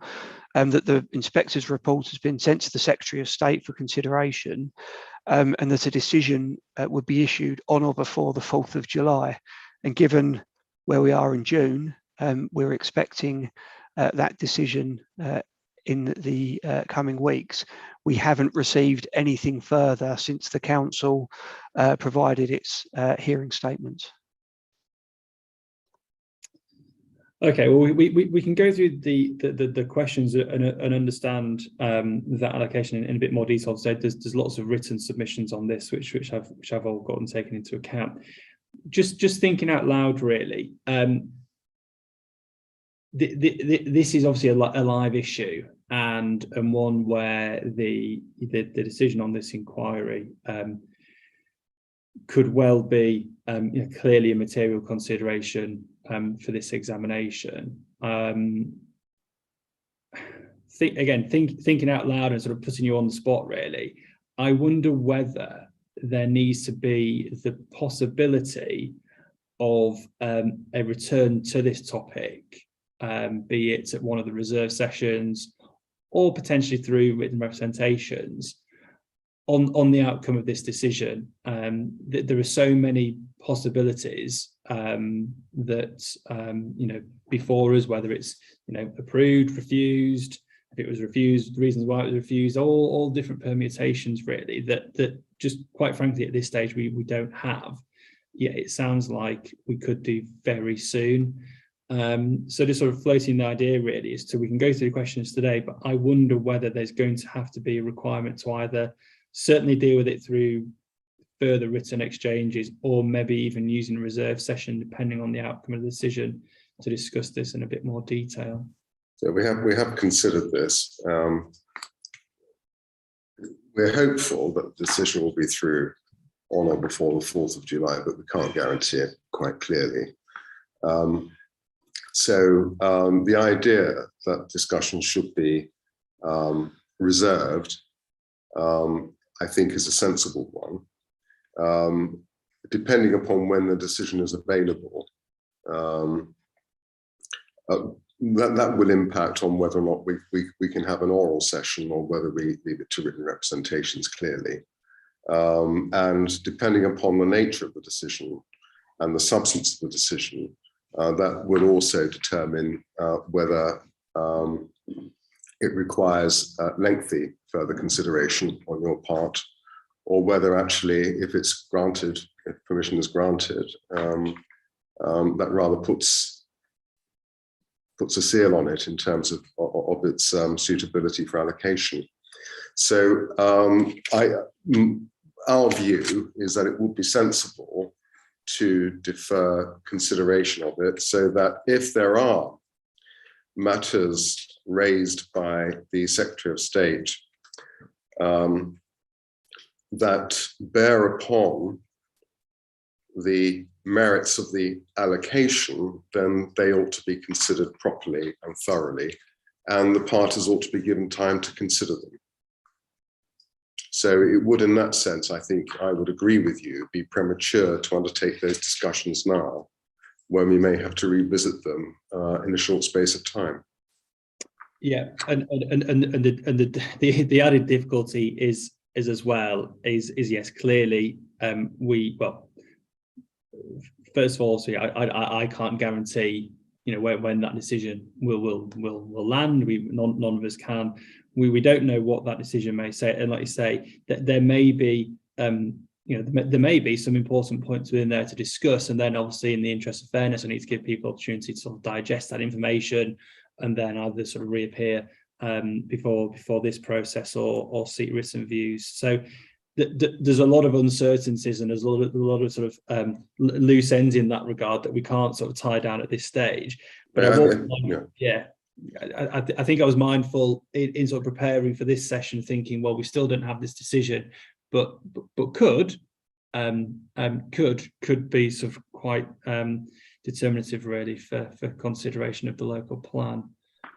that the inspector's report has been sent to the Secretary of State for consideration, and that a decision would be issued on or before the 4th of July. And given where we are in June, we're expecting that decision in the coming weeks. We haven't received anything further since the council provided its hearing statement. Okay, well, we can go through the questions and understand that allocation in a bit more detail. So there's lots of written submissions on this, which I've all gotten taken into account. Just thinking out loud, really. This is obviously a live issue, and one where the decision on this inquiry could well be clearly a material consideration for this examination. Thinking out loud and sort of putting you on the spot, really, I wonder whether there needs to be the possibility of a return to this topic, be it at one of the reserve sessions or potentially through written representations on the outcome of this decision. There are so many possibilities that before us, whether it's approved, refused, if it was refused, the reasons why it was refused, all different permutations, really, that just quite frankly at this stage we don't have. Yeah, it sounds like we could do very soon. So just sort of floating the idea, really, is we can go through the questions today, but I wonder whether there's going to have to be a requirement to either certainly deal with it through further written exchanges, or maybe even using a reserve session, depending on the outcome of the decision, to discuss this in a bit more detail. So we have considered this. We're hopeful that the decision will be through on or before the 4th of July, but we can't guarantee it quite clearly. So the idea that discussion should be reserved, I think, is a sensible one. Depending upon when the decision is available, that will impact on whether or not we can have an oral session, or whether we leave it to written representations clearly. And depending upon the nature of the decision and the substance of the decision, that will also determine whether it requires lengthy further consideration on your part, or whether actually, if it's granted, if permission is granted, that rather puts a seal on it in terms of its suitability for allocation. So our view is that it would be sensible to defer consideration of it, so that if there are matters raised by the Secretary of State that bear upon the merits of the allocation, then they ought to be considered properly and thoroughly, and the parties ought to be given time to consider them. So it would, in that sense, I think I would agree with you, be premature to undertake those discussions now, when we may have to revisit them in a short space of time. Yeah, and the added difficulty is as well is yes, clearly first of all, I can't guarantee when that decision will land. None of us can. We don't know what that decision may say, and like you say, that there may be there may be some important points within there to discuss, and then obviously in the interest of fairness, I need to give people opportunity to sort of digest that information, and then either sort of reappear before this process or seek written views. So there's a lot of uncertainties, and there's a lot of sort of loose ends in that regard that we can't sort of tie down at this stage. But I think I was mindful in sort of preparing for this session, thinking, well, we still don't have this decision, but could be sort of quite determinative, really, for consideration of the local plan.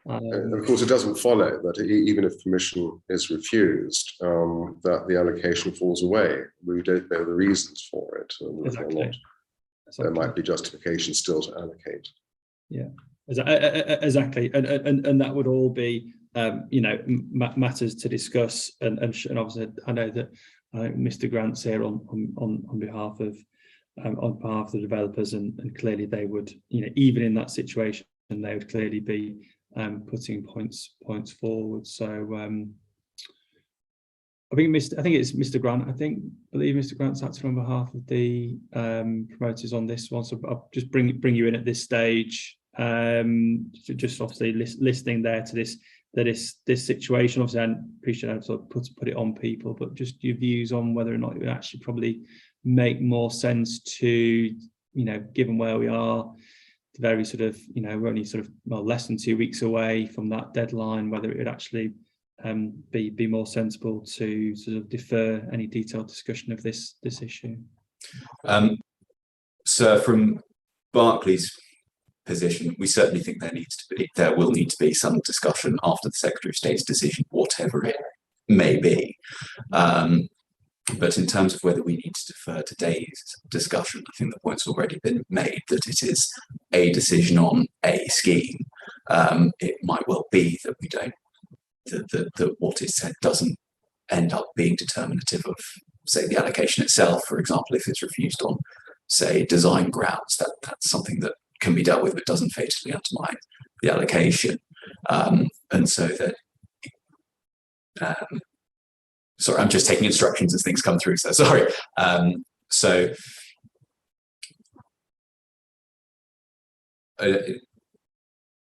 And of course, it doesn't follow that even if permission is refused, that the allocation falls away. We don't know the reasons for it, and exactly. There might be justification still to allocate. Yeah, exactly, and that would all be matters to discuss, and obviously I know that Mr. Grant's here on behalf of the developers, and clearly they would, even in that situation, they would clearly be putting points forward. So I think it's Mr. Grant. I believe Mr. Grant's acting on behalf of the promoters on this one. So I'll just bring you in at this stage. Just obviously listening there to this situation. Obviously, I appreciate I've sort of put it on people, but just your views on whether or not it would actually probably make more sense to, given where we are, the very sort of, we're only sort of less than 2 weeks away from that deadline, whether it would actually be more sensible to sort of defer any detailed discussion of this issue. So from Barclays' position, we certainly think there will need to be some discussion after the Secretary of State's decision, whatever it may be. But in terms of whether we need to defer today's discussion, I think the point's already been made that it is a decision on a scheme. It might well be that we don't, that what is said doesn't end up being determinative of, say, the allocation itself. For example, if it's refused on, say, design grounds, that's something that can be dealt with, but doesn't fatally undermine the allocation. And so that, sorry, I'm just taking instructions as things come through, so sorry. So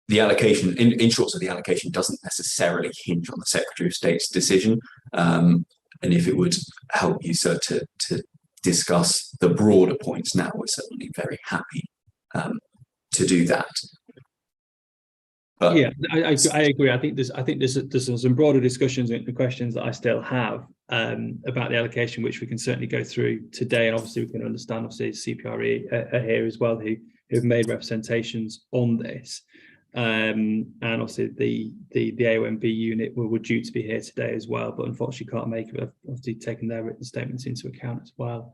the allocation, in short, so the allocation doesn't necessarily hinge on the Secretary of State's decision. And if it would help you, sir, to discuss the broader points now, we're certainly very happy to do that. But, yeah, I agree. I think there's some broader discussions and questions that I still have about the allocation, which we can certainly go through today. And obviously we can understand, obviously CPRE are here as well, who've made representations on this. And obviously the Aonb unit were due to be here today as well, but unfortunately can't make it. Obviously taken their written statements into account as well.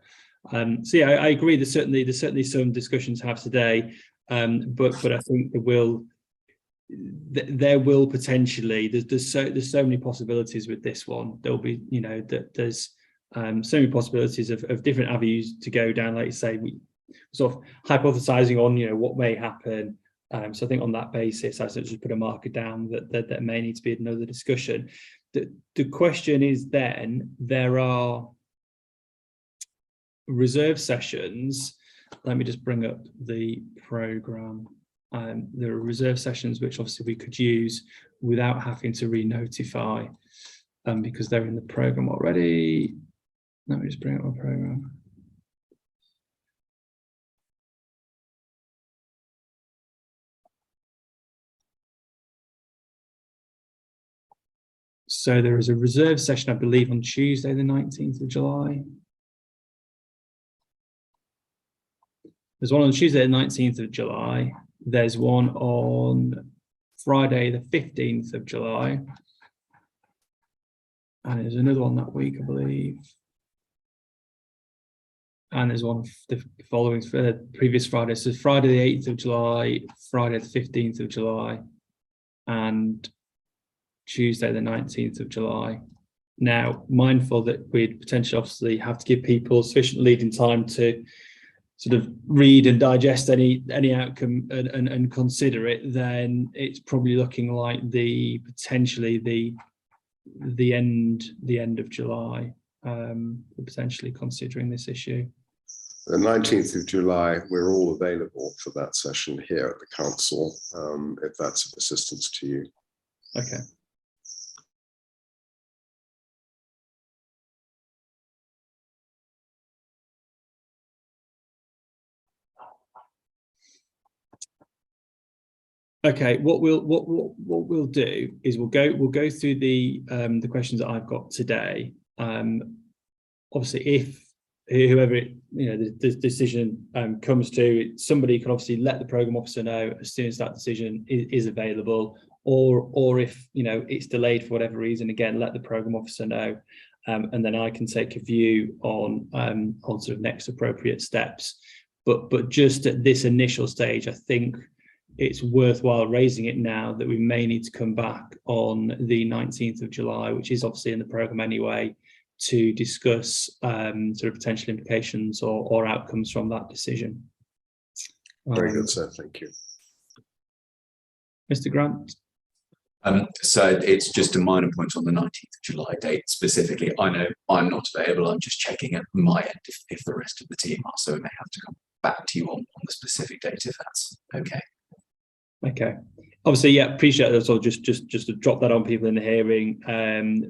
So yeah, I agree. There's certainly some discussions to have today, but I think there will potentially, there's so many possibilities with this one. There'll be, there's so many possibilities of different avenues to go down. Like you say, we sort of hypothesizing on, what may happen. So I think on that basis, I sort of just put a marker down that may need to be another discussion. The question is then, there are reserve sessions. Let me just bring up the programme. There are reserve sessions which obviously we could use without having to re-notify because they're in the program already. Let me just bring up my program. So there is a reserve session, I believe, on Tuesday, the 19th of July. There's one on Tuesday, the 19th of July. There's one on Friday, the 15th of July. And there's another one that week, I believe. And there's one the following previous Friday. So Friday, the 8th of July, Friday, the 15th of July, and Tuesday, the 19th of July. Now, mindful that we'd potentially obviously have to give people sufficient lead-in time to sort of read and digest any outcome and consider it, then it's probably looking like potentially the end of July, potentially considering this issue. The 19th of July, we're all available for that session here at the council, if that's of assistance to you. Okay. Okay, what we'll do is we'll go through the questions that I've got today. Obviously, if whoever the decision comes to, somebody can obviously let the program officer know as soon as that decision is available, or if it's delayed for whatever reason, again let the program officer know, and then I can take a view on sort of next appropriate steps. But just at this initial stage, I think it's worthwhile raising it now that we may need to come back on the 19th of July, which is obviously in the programme anyway, to discuss sort of potential implications or outcomes from that decision. Very good, sir. Thank you. Mr. Grant? So it's just a minor point on the 19th of July date specifically. I know I'm not available. I'm just checking at my end if the rest of the team are, so we may have to come back to you on the specific date if that's okay. Okay. Obviously, yeah, appreciate that. So just to drop that on people in the hearing,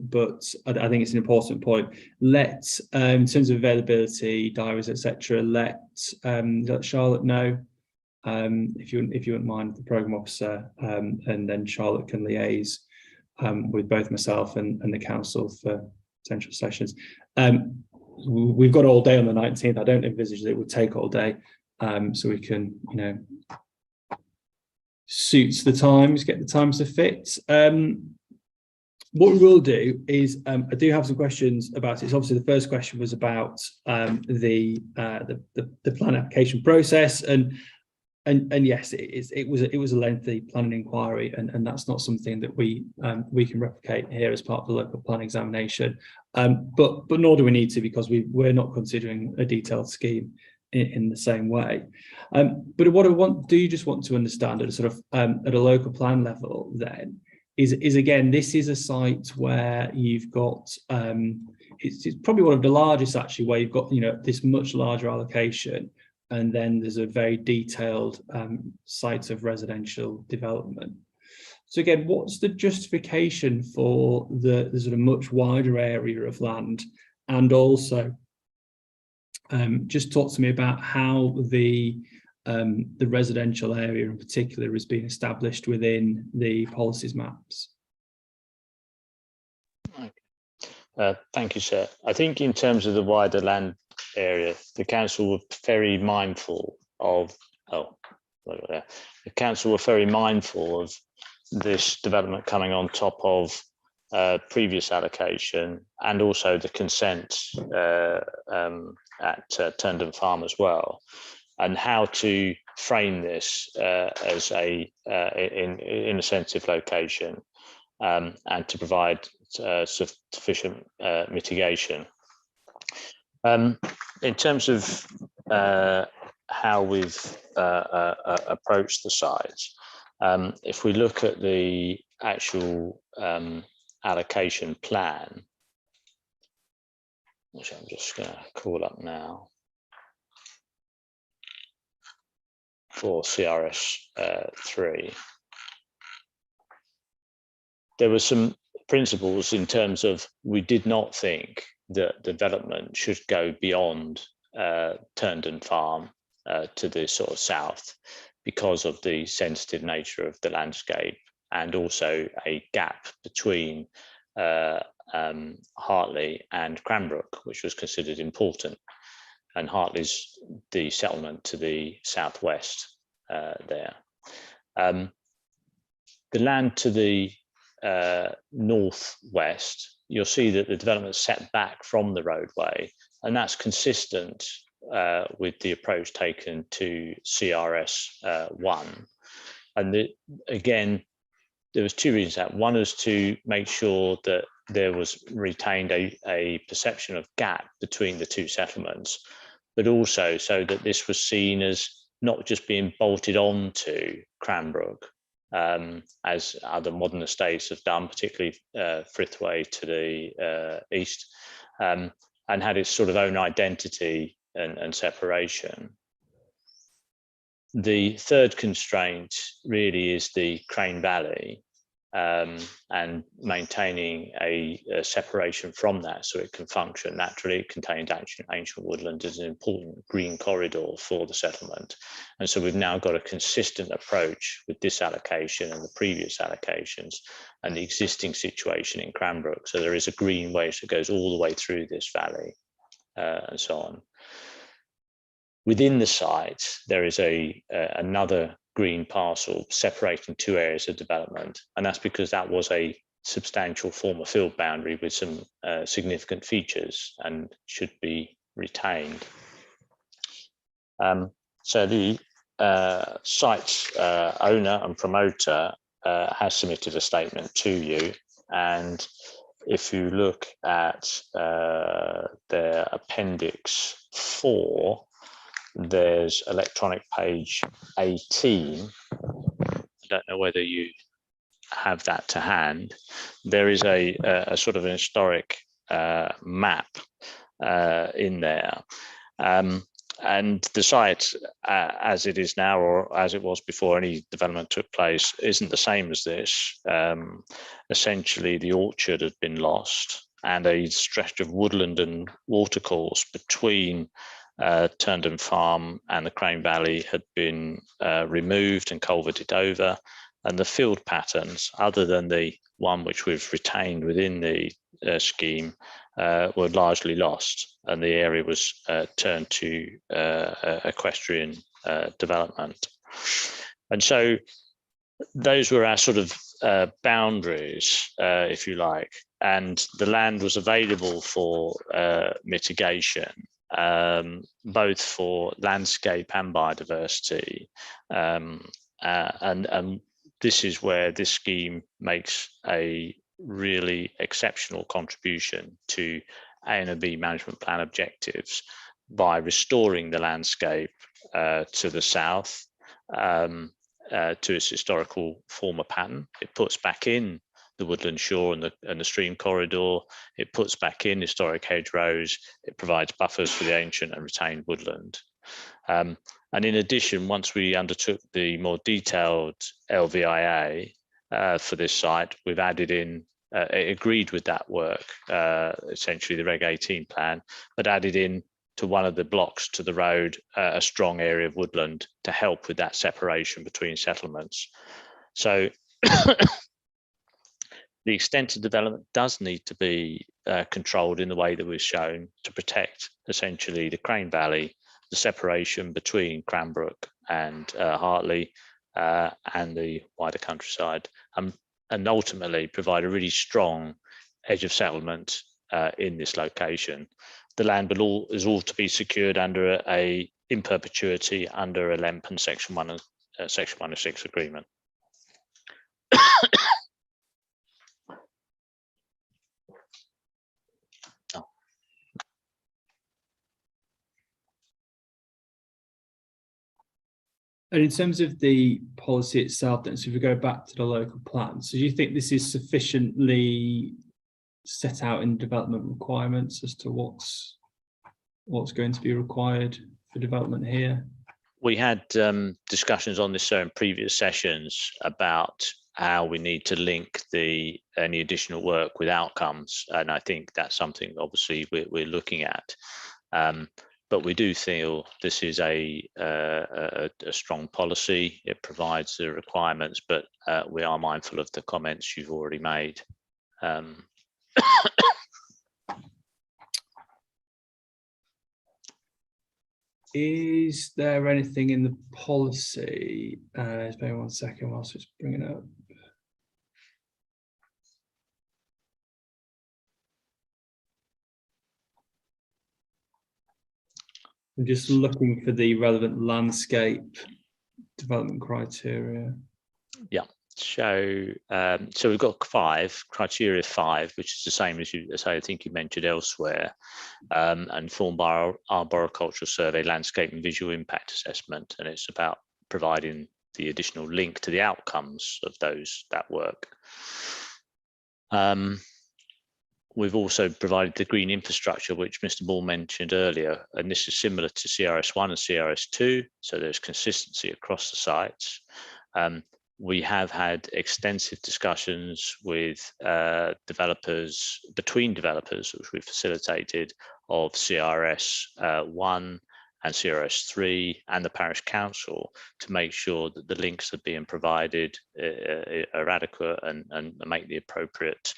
but I think it's an important point. Let in terms of availability, diaries, etc. Let Charlotte know if you wouldn't mind, the programme officer, and then Charlotte can liaise with both myself and the council for potential sessions. We've got all day on the 19th. I don't envisage that it would take all day, so we can suits the times, get the times to fit. What we will do is, I do have some questions about it. So obviously the first question was about the plan application process, and yes, it was a lengthy planning inquiry, and that's not something that we can replicate here as part of the local plan examination. But nor do we need to, because we're not considering a detailed scheme in the same way. But what I just want to understand at a sort of at a local plan level then is again, this is a site where you've got it's probably one of the largest actually, where you've got this much larger allocation, and then there's a very detailed site of residential development. So again, what's the justification for the sort of much wider area of land? And also just talk to me about how the residential area in particular has been established within the policies maps. Thank you, sir. I think in terms of the wider land area, the council were very mindful of this development coming on top of previous allocation, and also the consent at Turndon Farm as well, and how to frame this as in a sensitive location, and to provide sufficient mitigation. In terms of how we've approached the sites, if we look at the actual allocation plan, which I'm just going to call up now, for CRS 3, there was some principles in terms of we did not think that development should go beyond Turndon Farm to the sort of south because of the sensitive nature of the landscape, and also a gap between Hartley and Cranbrook, which was considered important. And Hartley's the settlement to the southwest there. The land to the northwest, you'll see that the development is set back from the roadway, and that's consistent with the approach taken to CRS1. And again, there was two reasons that. One was to make sure that there was retained a perception of gap between the two settlements, but also so that this was seen as not just being bolted on to Cranbrook, as other modern estates have done, particularly Frithway to the east, and had its sort of own identity and separation. The third constraint really is the Crane Valley, and maintaining a separation from that so it can function naturally. It contains ancient woodland as an important green corridor for the settlement. And so we've now got a consistent approach with this allocation and the previous allocations and the existing situation in Cranbrook. So there is a green wedge that goes all the way through this valley and so on. Within the site, there is another green parcel separating two areas of development, and that's because that was a substantial former field boundary with some significant features and should be retained. So the site's owner and promoter has submitted a statement to you, and if you look at their appendix 4, there's electronic page 18. I don't know whether you have that to hand. There is a sort of an historic map in there. And the site, as it is now, or as it was before any development took place, isn't the same as this. Essentially, the orchard had been lost, and a stretch of woodland and watercourse between Turndon Farm and the Crane Valley had been removed and culverted over, and the field patterns, other than the one which we've retained within the scheme, were largely lost, and the area was turned to equestrian development. And so those were our sort of boundaries, if you like, and the land was available for mitigation, both for landscape and biodiversity. And this is where this scheme makes a really exceptional contribution to Aonb management plan objectives by restoring the landscape to the south, to its historical former pattern. It puts back in the woodland shore and the stream corridor. It puts back in historic hedgerows. It provides buffers for the ancient and retained woodland. And in addition, once we undertook the more detailed LVIA for this site, we've added in, agreed with that work, essentially the Reg 18 plan, but added in to one of the blocks to the road a strong area of woodland to help with that separation between settlements. So the extent of development does need to be controlled in the way that we've shown to protect essentially the Crane Valley, the separation between Cranbrook and Hartley and the wider countryside, and ultimately provide a really strong edge of settlement in this location. The land is all to be secured under in perpetuity under a LEMP and Section 106 agreement. And in terms of the policy itself, then, so if we go back to the local plan, so do you think this is sufficiently set out in development requirements as to what's going to be required for development here? We had discussions on this in previous sessions about how we need to link any additional work with outcomes, and I think that's something obviously we're looking at. But we do feel this is a strong policy. It provides the requirements, but we are mindful of the comments you've already made. Is there anything in the policy? Just maybe 1 second whilst it's bringing it up. I'm just looking for the relevant landscape development criteria. Yeah. So we've got criteria 5, which is the same as I think you mentioned elsewhere, and formed by our arboricultural survey, landscape and visual impact assessment, and it's about providing the additional link to the outcomes of that work. We've also provided the green infrastructure, which Mr. Ball mentioned earlier, and this is similar to CRS1 and CRS2, so there's consistency across the sites. We have had extensive discussions with between developers, which we've facilitated, of CRS1 and CRS3 and the parish council, to make sure that the links that are being provided are adequate and make the appropriate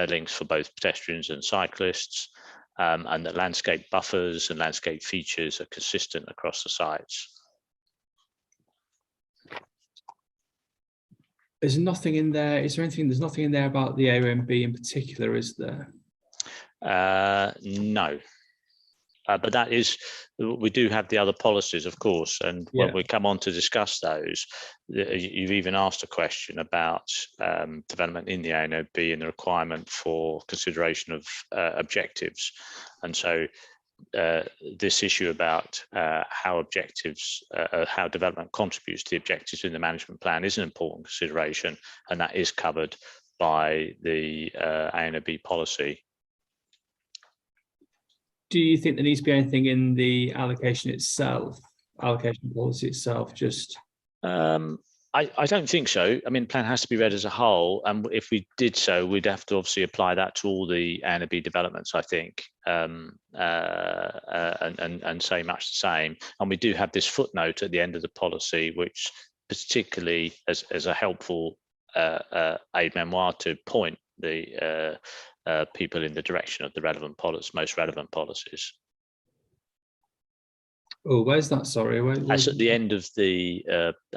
links for both pedestrians and cyclists, and that landscape buffers and landscape features are consistent across the sites. There's nothing in there. Is there anything? There's nothing in there about the Aonb in particular, is there? No. But that is, we do have the other policies, of course, and when we come on to discuss those, you've even asked a question about development in the Aonb and the requirement for consideration of objectives. And so this issue about how development contributes to the objectives in the management plan is an important consideration, and that is covered by the Aonb policy. Do you think there needs to be anything in the allocation policy itself? Just I don't think so. I mean, the plan has to be read as a whole, and if we did so, we'd have to obviously apply that to all the Aonb developments, I think, and say much the same. And we do have this footnote at the end of the policy, which particularly as a helpful aid memoir to point the people in the direction of the most relevant policies. Oh, where's that? Sorry. That's at the end of the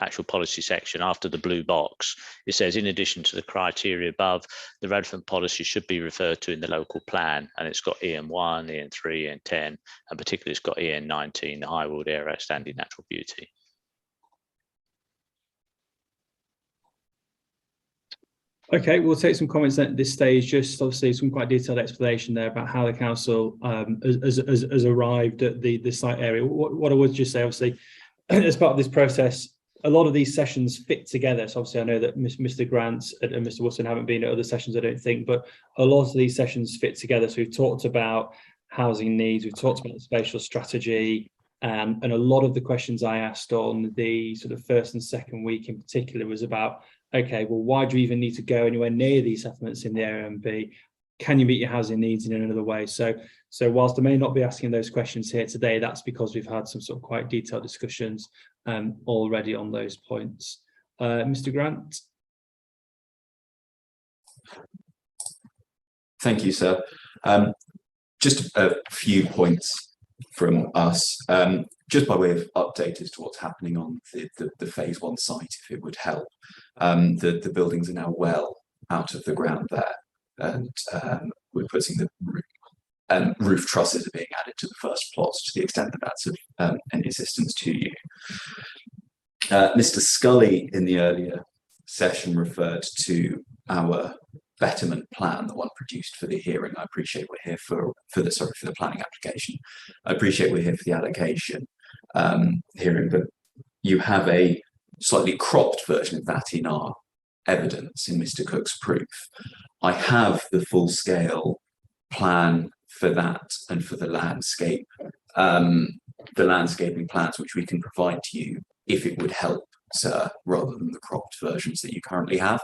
actual policy section, after the blue box. It says, in addition to the criteria above, the relevant policy should be referred to in the local plan. And it's got EN1, EN3, EN10, and particularly it's got EN19, the High Wood Area Outstanding Natural Beauty. Okay, we'll take some comments at this stage. Just obviously some quite detailed explanation there about how the council has arrived at the site area. What I would just say, obviously, as part of this process, a lot of these sessions fit together. So obviously I know that Mr. Grant and Mr. Wootton haven't been at other sessions, I don't think, but a lot of these sessions fit together. So we've talked about housing needs, we've talked about the spatial strategy, and a lot of the questions I asked on the sort of first and second week in particular was about, okay, well, why do you even need to go anywhere near these settlements in the Aonb? Can you meet your housing needs in another way? So whilst I may not be asking those questions here today, that's because we've had some sort of quite detailed discussions already on those points. Mr. Grant? Thank you, sir. Just a few points from us, just by way of update as to what's happening on the phase 1 site, if it would help. The buildings are now well out of the ground there, and we're putting the roof trusses are being added to the first plots, to the extent that that's of any assistance to you. Mr. Scully in the earlier session referred to our betterment plan, the one produced for the hearing. I appreciate we're here for the planning application. I appreciate we're here for the allocation hearing, but you have a slightly cropped version of that in our evidence in Mr. Cook's proof. I have the full scale plan for that and for the landscaping plans, which we can provide to you if it would help, sir, rather than the cropped versions that you currently have.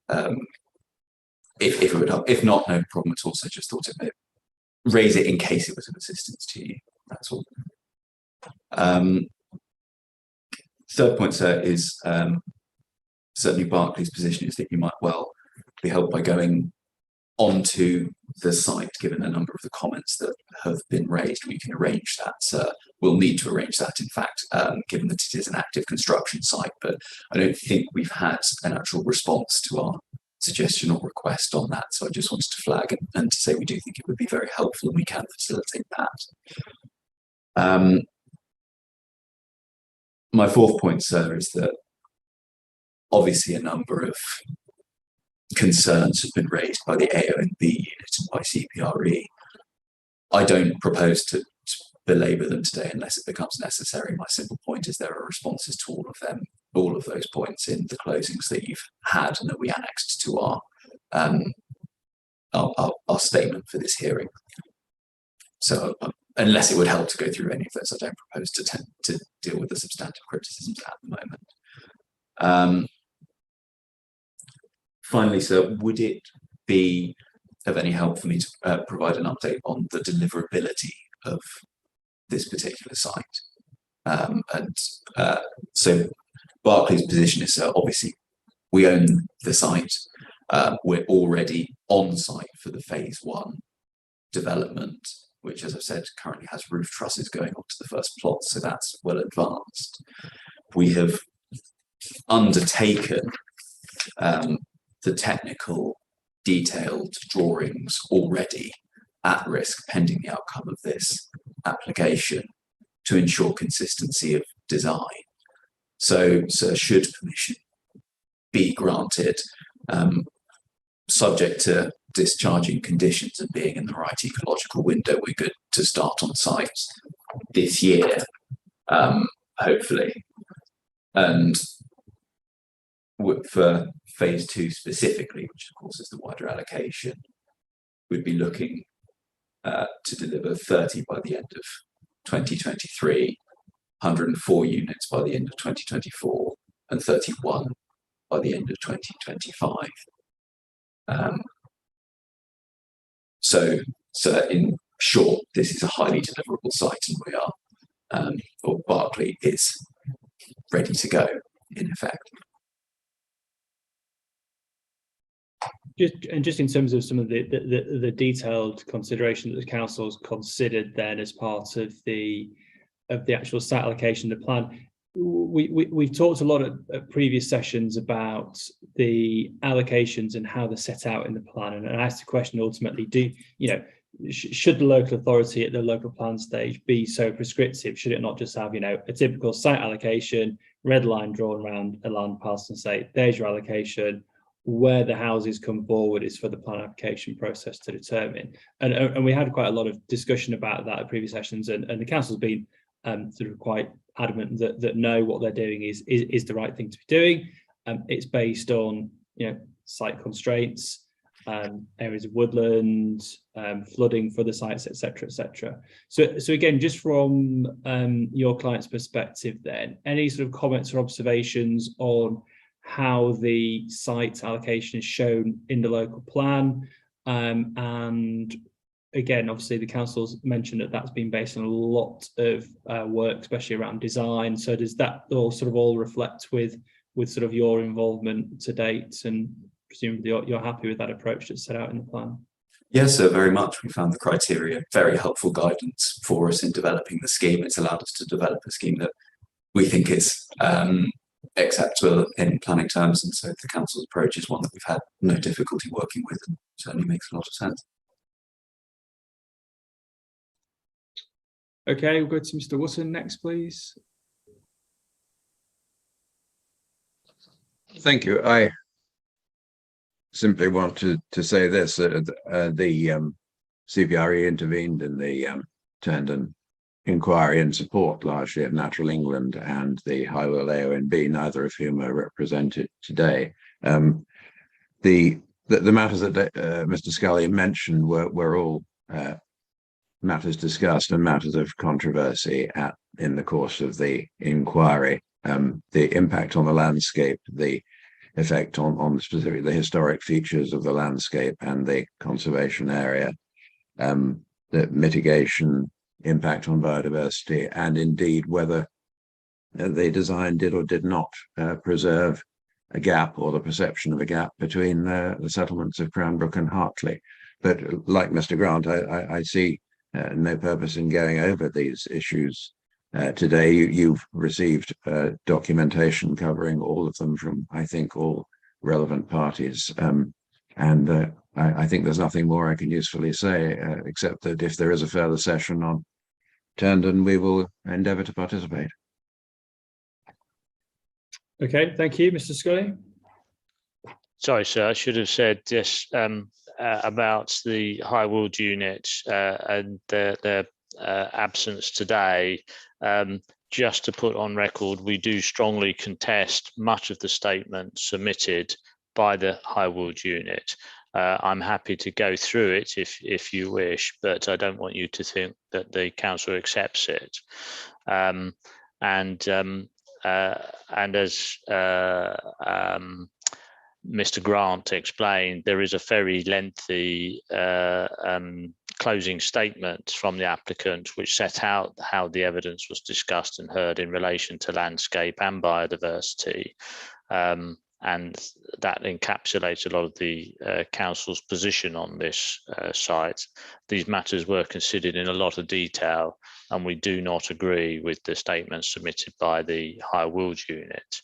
if it would help. If not, no problem at all. So just thought it may raise it in case it was of assistance to you. That's all. Third point, sir, is certainly Barclays' position is that you might well be helped by going onto the site, given a number of the comments that have been raised. We can arrange that, sir. We'll need to arrange that, in fact, given that it is an active construction site, but I don't think we've had an actual response to our suggestion or request on that. So I just wanted to flag and to say we do think it would be very helpful and we can facilitate that. My fourth point, sir, is that obviously a number of concerns have been raised by the Aonb unit and by CPRE. I don't propose to belabor them today unless it becomes necessary. My simple point is there are responses to all of them, all of those points in the closings that you've had and that we annexed to our statement for this hearing. So unless it would help to go through any of those, I don't propose to deal with the substantive criticisms at the moment. Finally, sir, would it be of any help for me to provide an update on the deliverability of this particular site? So Barclays' position is, sir, obviously we own the site. We're already on site for the phase 1 development, which, as I've said, currently has roof trusses going onto the first plot, so that's well advanced. We have undertaken the technical detailed drawings already at risk pending the outcome of this application to ensure consistency of design. So should permission be granted, subject to discharging conditions and being in the right ecological window, we're good to start on site this year, hopefully. And for phase 2 specifically, which of course is the wider allocation, we'd be looking to deliver 30 by the end of 2023, 104 units by the end of 2024, and 31 by the end of 2025. So in short, this is a highly deliverable site, and we are, or Barclay is ready to go, in effect. Just in terms of some of the detailed consideration that the council's considered then as part of the actual site allocation, the plan, we've talked a lot at previous sessions about the allocations and how they're set out in the plan, and I asked the question ultimately: should the local authority at the local plan stage be so prescriptive? Should it not just have a typical site allocation, red line drawn around a land parcel and say there's your allocation? Where the houses come forward is for the plan application process to determine. And we had quite a lot of discussion about that at previous sessions, and the council's been sort of quite adamant that no, what they're doing is the right thing to be doing. It's based on site constraints, areas of woodland, flooding for the sites, etc., etc. So again, just from your client's perspective, then any sort of comments or observations on how the site allocation is shown in the local plan, and again, obviously the council's mentioned that that's been based on a lot of work, especially around design. So does that all reflect with sort of your involvement to date, and presumably you're happy with that approach that's set out in the plan? Yes, sir, very much. We found the criteria very helpful guidance for us in developing the scheme. It's allowed us to develop a scheme that we think is acceptable in planning terms, and so the council's approach is one that we've had no difficulty working with, and certainly makes a lot of sense. Okay, we'll go to Mr. Wootton next, please. Thank you. I simply want to say this: the CPRE intervened in the Tendon inquiry in support largely of Natural England and the Highwell Aonb, neither of whom are represented today. The matters that Mr. Scully mentioned were all matters discussed and matters of controversy in the course of the inquiry. The impact on the landscape, the effect on specifically the historic features of the landscape and the conservation area, the mitigation, impact on biodiversity, and indeed whether the design did or did not preserve a gap or the perception of a gap between the settlements of Cranbrook and Hartley. But like Mr. Grant, I see no purpose in going over these issues today. You've received documentation covering all of them from, I think, all relevant parties. I think there's nothing more I can usefully say, except that if there is a further session on Turndon, we will endeavour to participate. Okay, thank you, Mr. Scully. Sorry, sir, I should have said this about the high wheeled units and their absence today. Just to put on record, we do strongly contest much of the statement submitted by the high wheeled unit. I'm happy to go through it if you wish, but I don't want you to think that the council accepts it. And as Mr. Grant explained, there is a very lengthy closing statement from the applicant which set out how the evidence was discussed and heard in relation to landscape and biodiversity. And that encapsulates a lot of the council's position on this site. These matters were considered in a lot of detail, and we do not agree with the statement submitted by the high wheeled unit.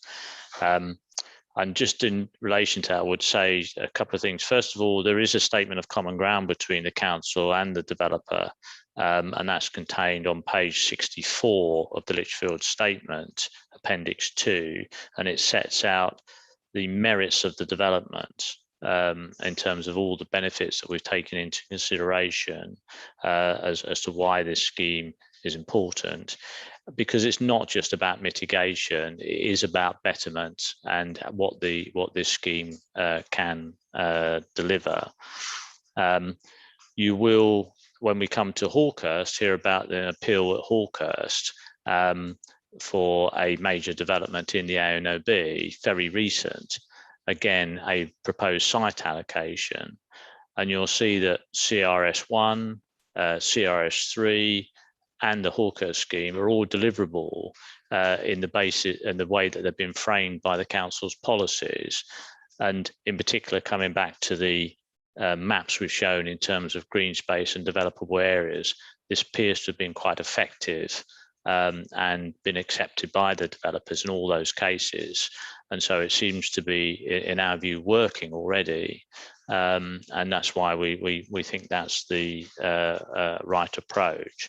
And just in relation to that, I would say a couple of things. First of all, there is a statement of common ground between the council and the developer, and that's contained on page 64 of the Lichfield Statement, Appendix 2, and it sets out the merits of the development in terms of all the benefits that we've taken into consideration as to why this scheme is important, because it's not just about mitigation, it is about betterment and what this scheme can deliver. You will, when we come to Hawkhurst, hear about an appeal at Hawkhurst for a major development in the Aonb, very recent, again, a proposed site allocation. And you'll see that CRS1, CRS3, and the Hawkhurst scheme are all deliverable in the basis and the way that they've been framed by the council's policies. And in particular, coming back to the maps we've shown in terms of green space and developable areas, this appears to have been quite effective and been accepted by the developers in all those cases. And so it seems to be, in our view, working already. And that's why we think that's the right approach.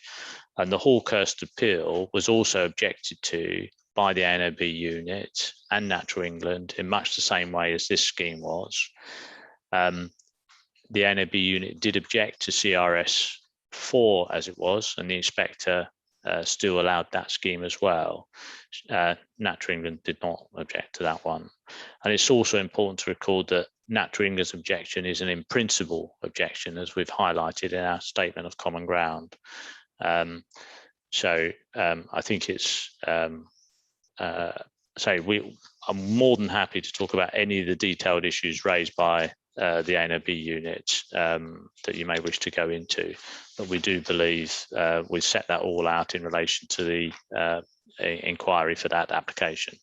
And the Hawkhurst appeal was also objected to by the Aonb unit and Natural England in much the same way as this scheme was. The Aonb unit did object to CRS4 as it was, and the inspector still allowed that scheme as well. Natural England did not object to that one. And it's also important to record that Natural England's objection is an in principle objection, as we've highlighted in our statement of common ground. So I think it's, I'm more than happy to talk about any of the detailed issues raised by the Aonb unit that you may wish to go into, but we do believe we've set that all out in relation to the inquiry for that application.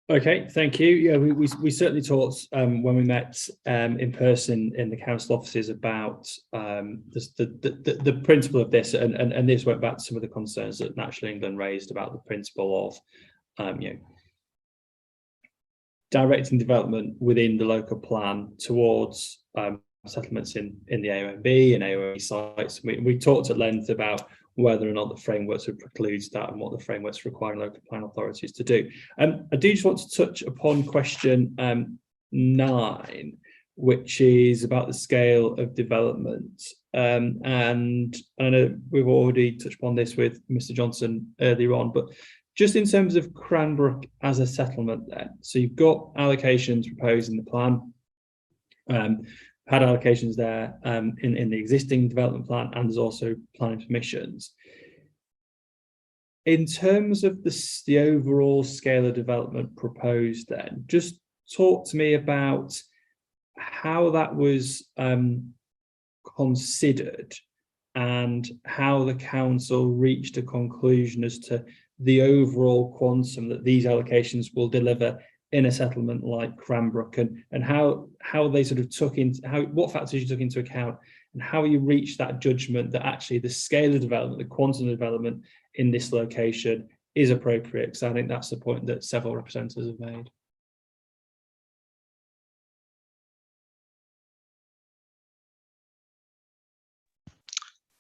Okay, thank you. Yeah, we certainly talked when we met in person in the council offices about the principle of this, and this went back to some of the concerns that Natural England raised about the principle of directing development within the local plan towards settlements in the Aonb and Aonb sites. We talked at length about whether or not the frameworks would preclude that and what the frameworks require local plan authorities to do. I do just want to touch upon question 9, which is about the scale of development. And I know we've already touched upon this with Mr. Johnson earlier on, but just in terms of Cranbrook as a settlement there, so you've got allocations proposed in the plan, had allocations there in the existing development plan, and there's also planning permissions. in terms of the overall scale of development proposed, then just talk to me about how that was considered and how the council reached a conclusion as to the overall quantum that these allocations will deliver in a settlement like Cranbrook, and how they sort of took into what factors you took into account, and how you reached that judgment that actually the scale of development, the quantum of development in this location is appropriate, because I think that's the point that several representatives have made.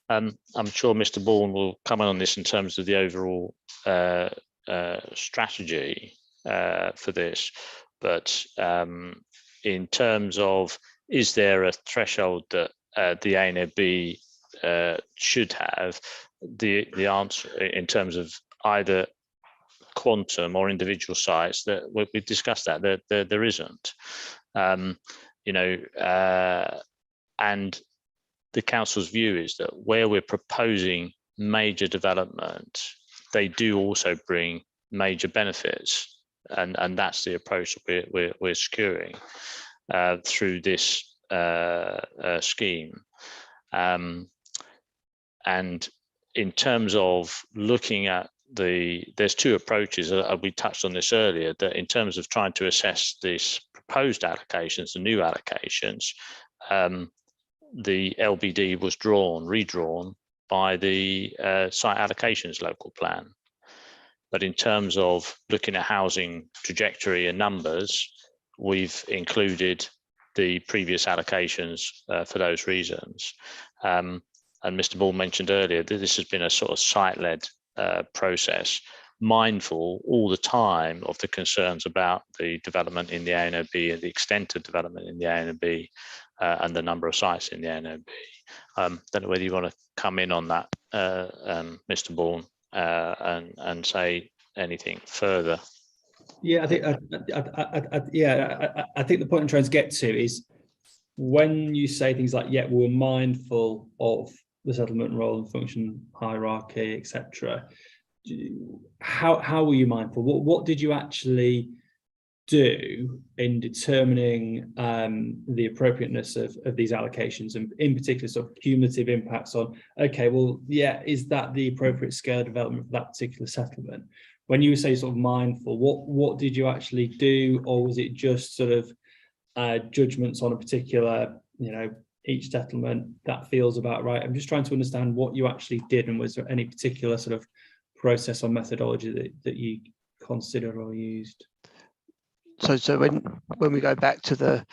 I'm sure Mr. Bourne will comment on this in terms of the overall strategy for this, but in terms of, is there a threshold that the Aonb should have? The answer in terms of either quantum or individual sites, that we've discussed that there isn't, you know, and the council's view is that where we're proposing major development, they do also bring major benefits, and that's the approach that we're securing through this scheme. And in terms of looking at there's two approaches. We touched on this earlier, that in terms of trying to assess this proposed allocations, the new allocations, the LBD was redrawn by the site allocations local plan. But in terms of looking at housing trajectory and numbers, we've included the previous allocations for those reasons. And Mr. Ball mentioned earlier that this has been a sort of site-led process, mindful all the time of the concerns about the development in the Aonb and the extent of development in the Aonb and the number of sites in the Aonb. Don't know whether you want to come in on that, Mr. Bourne, and say anything further. Yeah, I think I think the point I'm trying to get to is, when you say things like, yeah, we're mindful of the settlement role and function hierarchy, etc., how were you mindful? What did you actually do in determining the appropriateness of these allocations, and in particular sort of cumulative impacts on, okay, well, yeah, is that the appropriate scale of development for that particular settlement? When you say sort of mindful, what did you actually do, or was it just sort of judgments on a particular, you know, each settlement that feels about right? I'm just trying to understand what you actually did, and was there any particular sort of process or methodology that you considered or used? So when we go back to the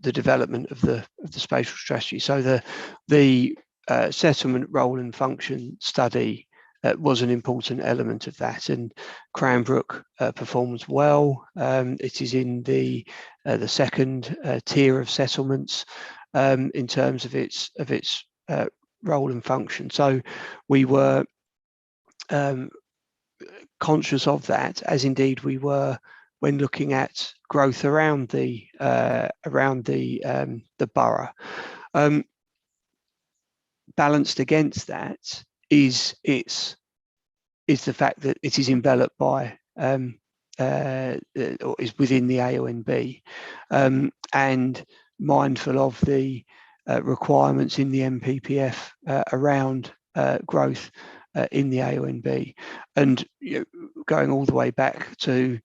development of the spatial strategy, so the settlement role and function study was an important element of that, and Cranbrook performs well. It is in the second tier of settlements in terms of its role and function. So we were conscious of that, as indeed we were when looking at growth around the borough. Balanced against that is the fact that it is enveloped by or is within the Aonb, and mindful of the requirements in the MPPF around growth in the Aonb, and going all the way back to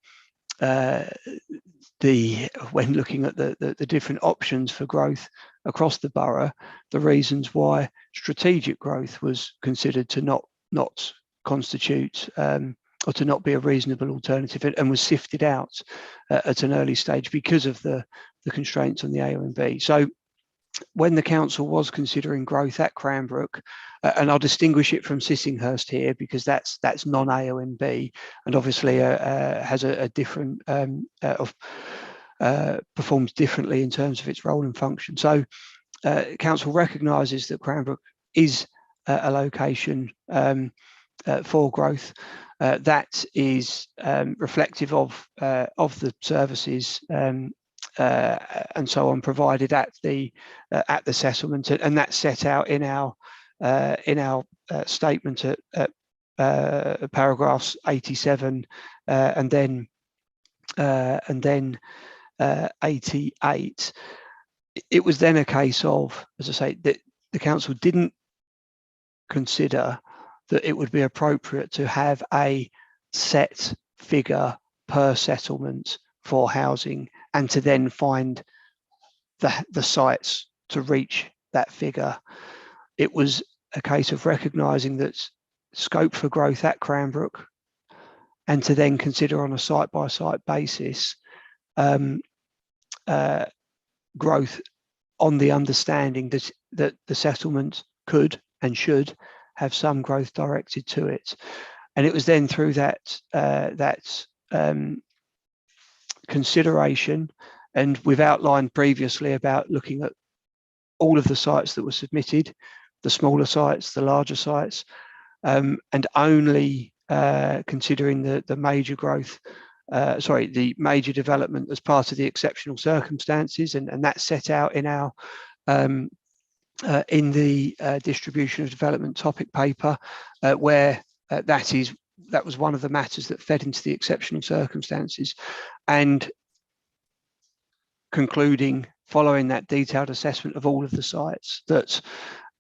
when looking at the different options for growth across the borough, the reasons why strategic growth was considered to not constitute or to not be a reasonable alternative, and was sifted out at an early stage because of the constraints on the Aonb. So when the council was considering growth at Cranbrook, and I'll distinguish it from Sissinghurst here because that's non-Aonb, and obviously has a different performs differently in terms of its role and function. So council recognises that Cranbrook is a location for growth that is reflective of the services and so on provided at the settlement, and that's set out in our statement at paragraphs 87 and then 88. It was then a case of, as I say, that the council didn't consider that it would be appropriate to have a set figure per settlement for housing and to then find the sites to reach that figure. It was a case of recognising that scope for growth at Cranbrook and to then consider on a site-by-site basis growth on the understanding that the settlement could and should have some growth directed to it. And it was then through that consideration, and we've outlined previously about looking at all of the sites that were submitted, the smaller sites, the larger sites, and only considering the major growth, the major development as part of the exceptional circumstances, and that's set out in our in the distribution of development topic paper, where that was one of the matters that fed into the exceptional circumstances, and concluding following that detailed assessment of all of the sites that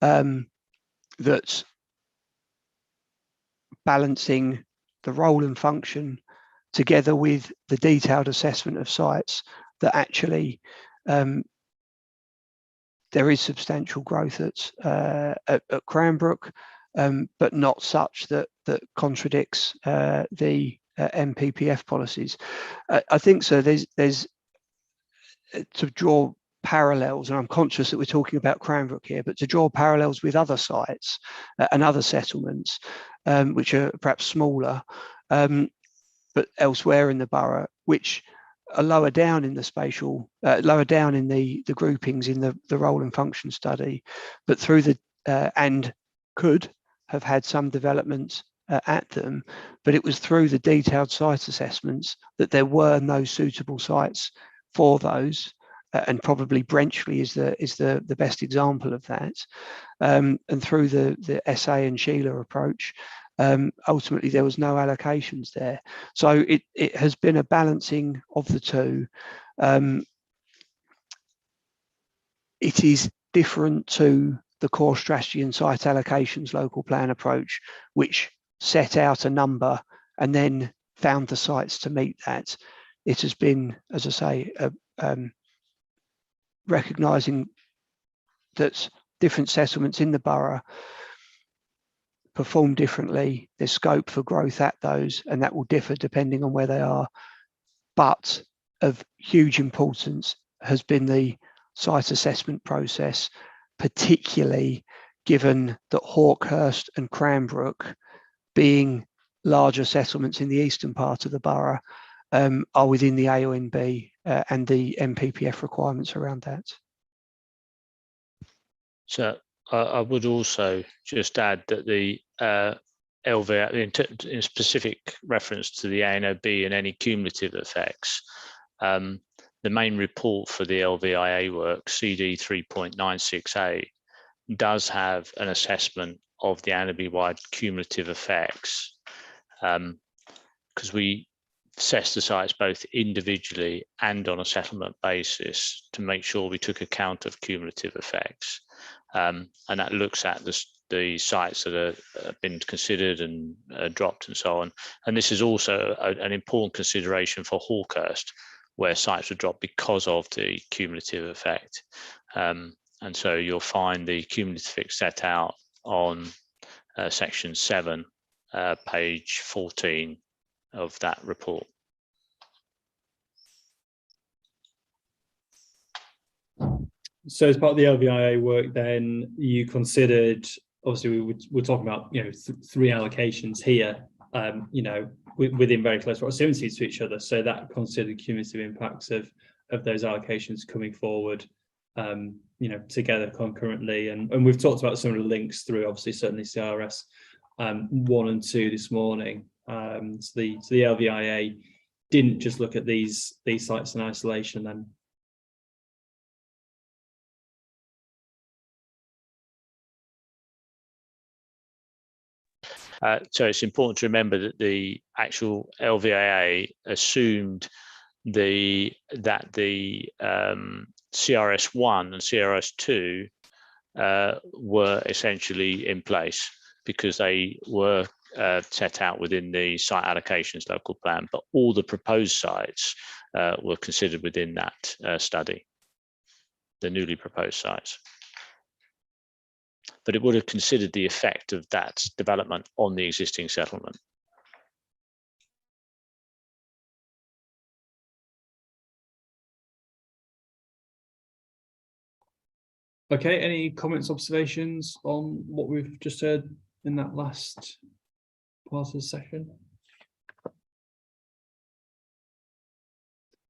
that balancing the role and function together with the detailed assessment of sites, that actually there is substantial growth at Cranbrook, but not such that contradicts the MPPF policies. I think so. There's to draw parallels, and I'm conscious that we're talking about Cranbrook here, but to draw parallels with other sites and other settlements, which are perhaps smaller, but elsewhere in the borough, which are lower down in the spatial, lower down in the groupings in the role and function study, but through the and could have had some development at them, but it was through the detailed site assessments that there were no suitable sites for those, and probably Brenchley is the best example of that. And through the SA and Sheila approach, ultimately there was no allocations there. So it has been a balancing of the two. It is different to the core strategy and site allocations local plan approach, which set out a number and then found the sites to meet that. It has been, as I say, recognising that different settlements in the borough perform differently. There's scope for growth at those, and that will differ depending on where they are. But of huge importance has been the site assessment process, particularly given that Hawkhurst and Cranbrook, being larger settlements in the eastern part of the borough, are within the Aonb and the MPPF requirements around that. So I would also just add that the LVI, in specific reference to the Aonb and any cumulative effects, the main report for the LVIA work, CD 3.96A, does have an assessment of the Aonb-wide cumulative effects, because we assess the sites both individually and on a settlement basis to make sure we took account of cumulative effects. And that looks at the sites that have been considered and dropped and so on. And this is also an important consideration for Hawkhurst, where sites were dropped because of the cumulative effect. And so you'll find the cumulative effect set out on section 7, page 14 of that report. So as part of the LVIA work, then you considered, obviously we're talking about, three allocations here, within very close proximity to each other. So that considered cumulative impacts of those allocations coming forward, together concurrently. And we've talked about some of the links through, obviously, certainly CRS 1 and 2 this morning. So the LVIA didn't just look at these sites in isolation then. So it's important to remember that the actual LVAA assumed that the CRS1 and CRS2 were essentially in place because they were set out within the site allocations local plan, but all the proposed sites were considered within that study, the newly proposed sites. But it would have considered the effect of that development on the existing settlement. Okay, any comments, observations on what we've just heard in that last part of the session?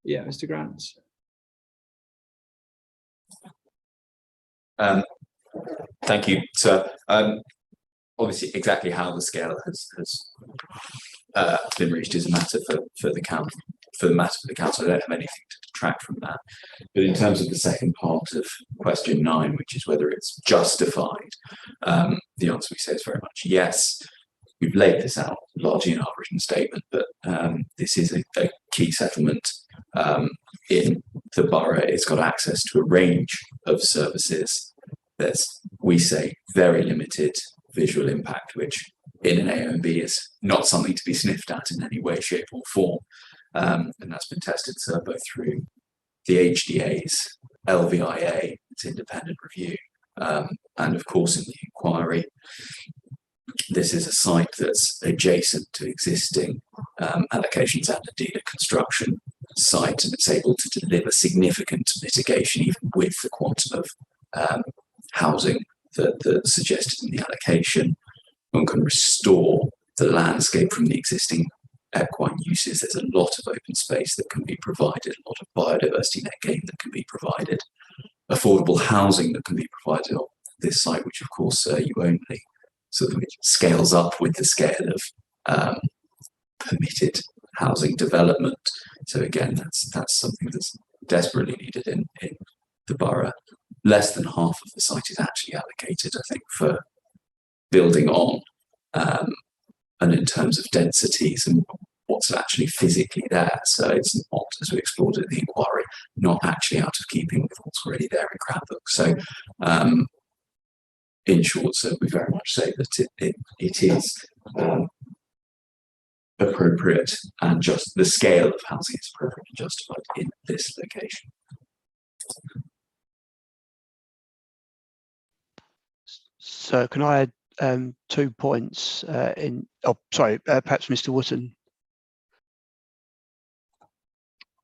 Yeah, Mr. Grant. Thank you, sir. Obviously, exactly how the scale has been reached is a matter for the council. For the matter for the council, I don't have anything to detract from that. But in terms of the second part of question 9, which is whether it's justified, the answer we say is very much yes. We've laid this out largely in our written statement, but this is a key settlement in the borough. It's got access to a range of services. There's, we say, very limited visual impact, which in an Aonb is not something to be sniffed at in any way, shape or form. And that's been tested, sir, both through the HDA's LVIA, its independent review, and of course in the inquiry. This is a site that's adjacent to existing allocations and indeed a construction site, and it's able to deliver significant mitigation even with the quantum of housing that's suggested in the allocation. One can restore the landscape from the existing equine uses. There's a lot of open space that can be provided, a lot of biodiversity net gain that can be provided, affordable housing that can be provided on this site, which of course you only sort of scales up with the scale of permitted housing development. So again, that's something that's desperately needed in the borough. Less than half of the site is actually allocated, I think, for building on, and in terms of densities and what's actually physically there. So it's not, as we explored at the inquiry, not actually out of keeping with what's already there in Cranbrook. So in short, so we very much say that it is appropriate and just the scale of housing is appropriate and justified in this location. So can I add 2 points perhaps Mr. Wootton?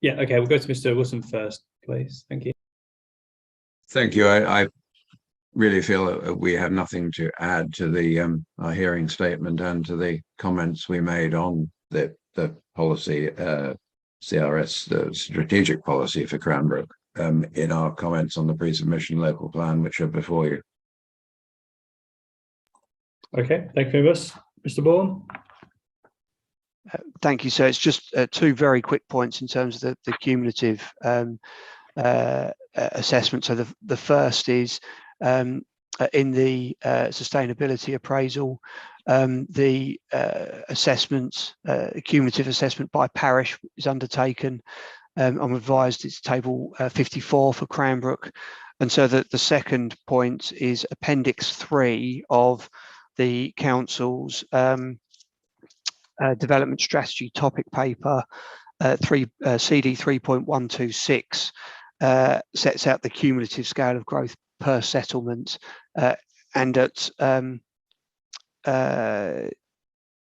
Yeah, okay, we'll go to Mr. Wootton first, please. Thank you. Thank you. I really feel that we have nothing to add to the our hearing statement and to the comments we made on the policy, CRS, the strategic policy for Cranbrook, in our comments on the pre-submission local plan, which are before you. Okay, thank you very much. Mr. Bourne? Thank you. So it's just 2 very quick points in terms of the cumulative assessment. So the first is in the sustainability appraisal, the assessment, cumulative assessment by parish is undertaken. I'm advised it's table 54 for Cranbrook. And so the second point is Appendix 3 of the council's development strategy topic paper, CD 3.126, sets out the cumulative scale of growth per settlement, and at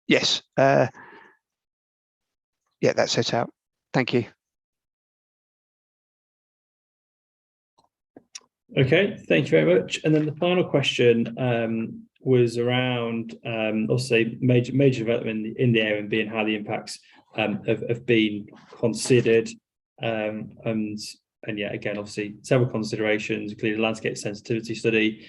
yes, yeah, that's set out. Thank you. Okay, thank you very much. And then the final question was around also major development in the Aonb and how the impacts have been considered. And yeah, again, obviously several considerations, including landscape sensitivity study,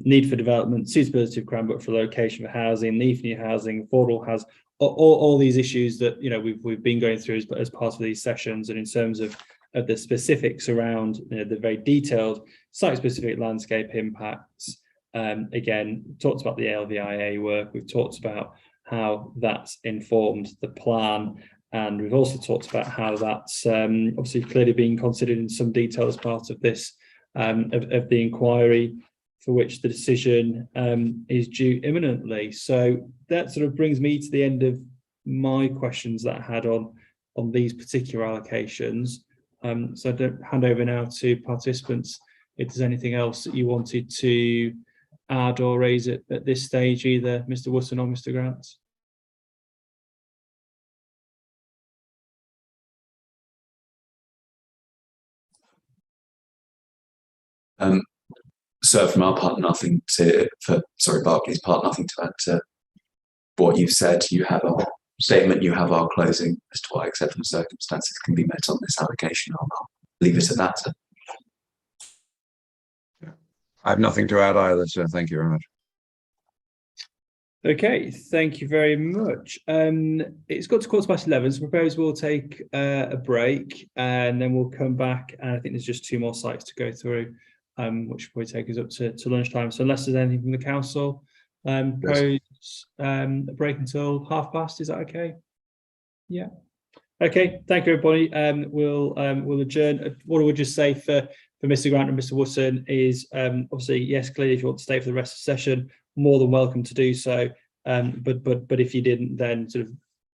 need for development, suitability of Cranbrook for location for housing, need for new housing, affordable housing, all these issues that we've been going through as part of these sessions, and in terms of the specifics around the very detailed site-specific landscape impacts, Again, talked about the ALVIA work. We've talked about how that's informed the plan, and we've also talked about how that's obviously clearly being considered in some detail as part of this of the inquiry, for which the decision is due imminently. So that sort of brings me to the end of my questions that I had on these particular allocations. So I don't hand over now to participants if there's anything else that you wanted to add or raise it at this stage, either Mr. Wootton or Mr. Grant. So from our part, Barclays part, nothing to add to what you've said. You have our statement, you have our closing as to what exceptional circumstances can be met on this allocation. I'll leave it at that. Sir. I have nothing to add either, so thank you very much. Okay, thank you very much. It's got to 11:15, so I propose we'll take a break and then we'll come back. And I think there's just 2 more sites to go through, which will probably take us up to lunchtime. So unless there's anything from the council, propose a break until past. Is that okay? Yeah. Okay, thank you, everybody. We'll adjourn. What I would just say for Mr. Grant and Mr. Wootton is obviously, yes, clearly, if you want to stay for the rest of the session, more than welcome to do so. But if you didn't, then sort of,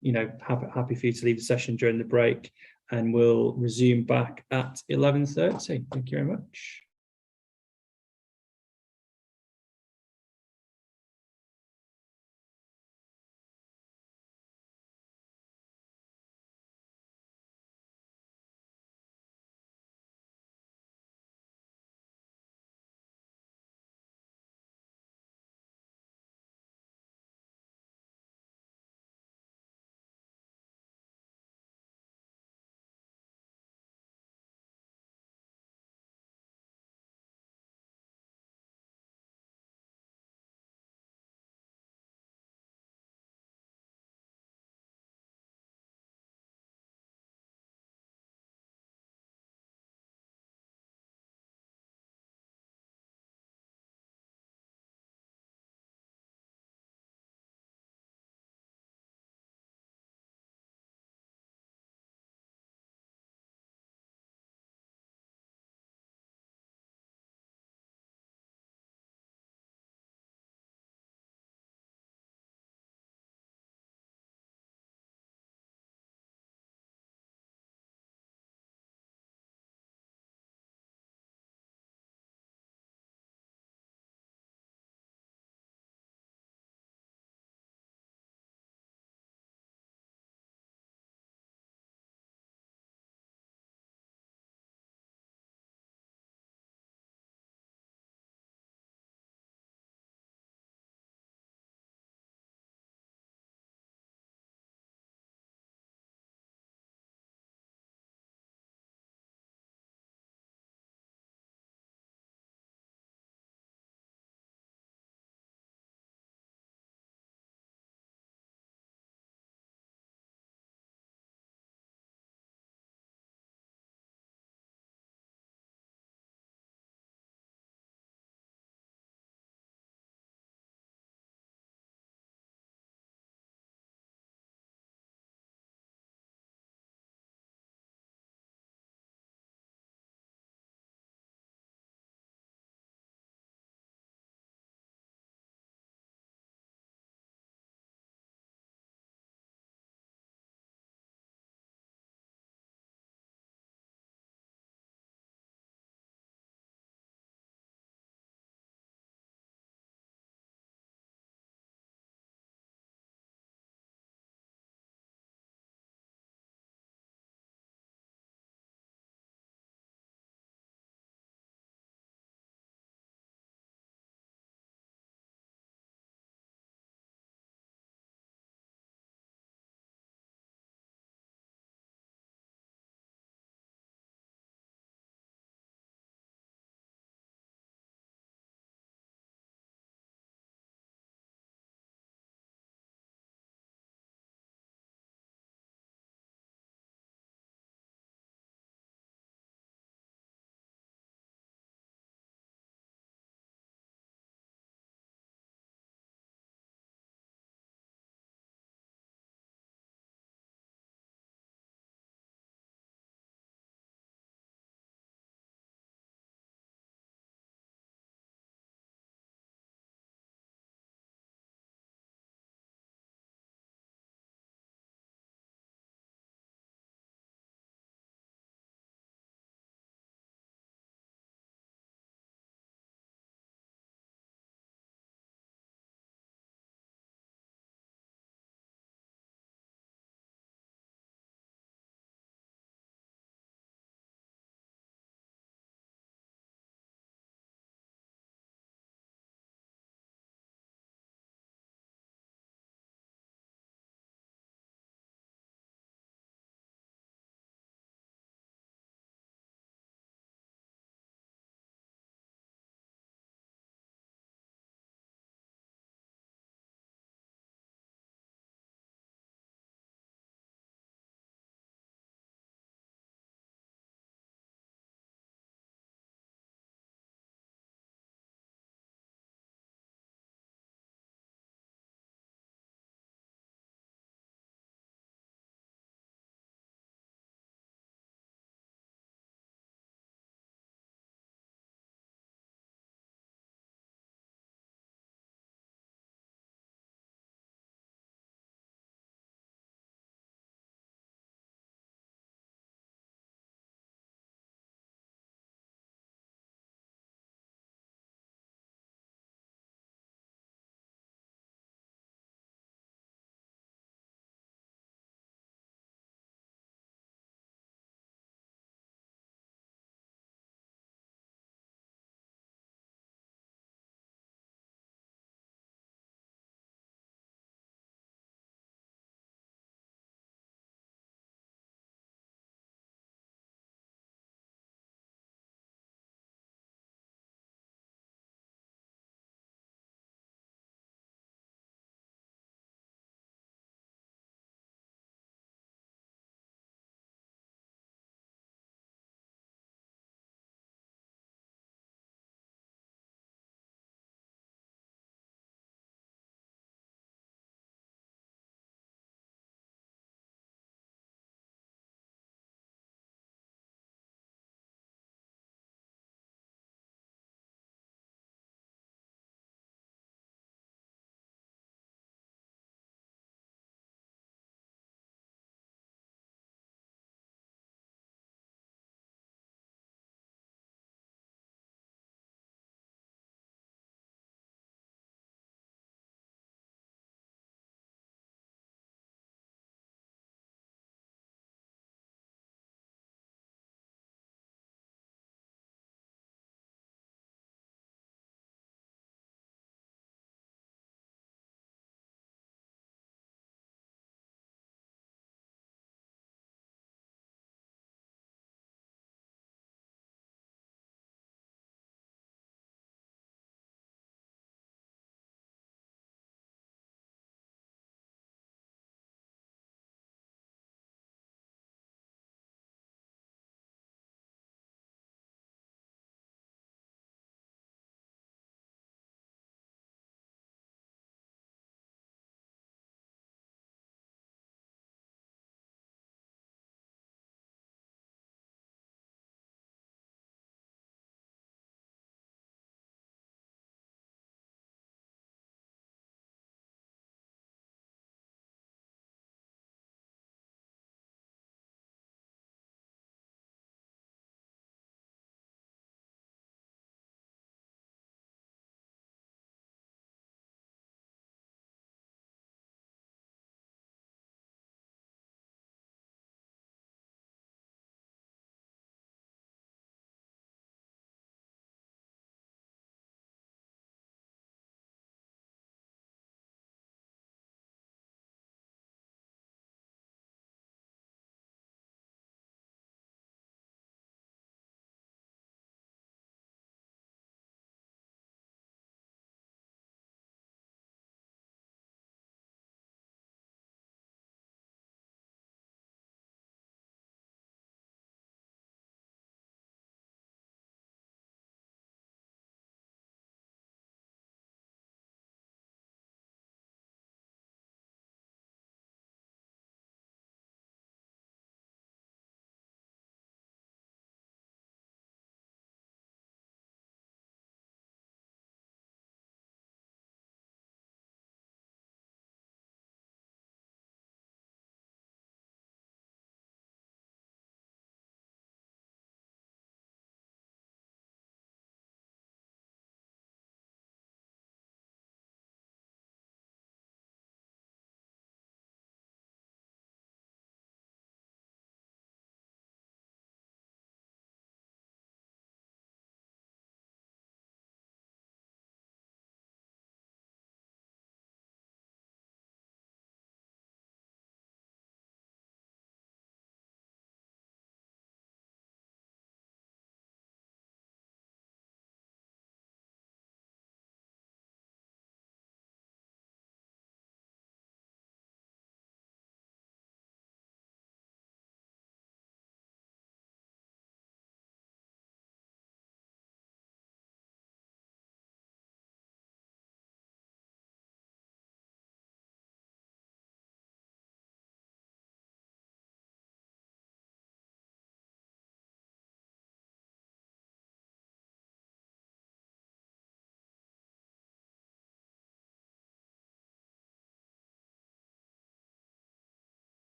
you know, happy for you to leave the session during the break, and we'll resume back at 11:30. Thank you very much.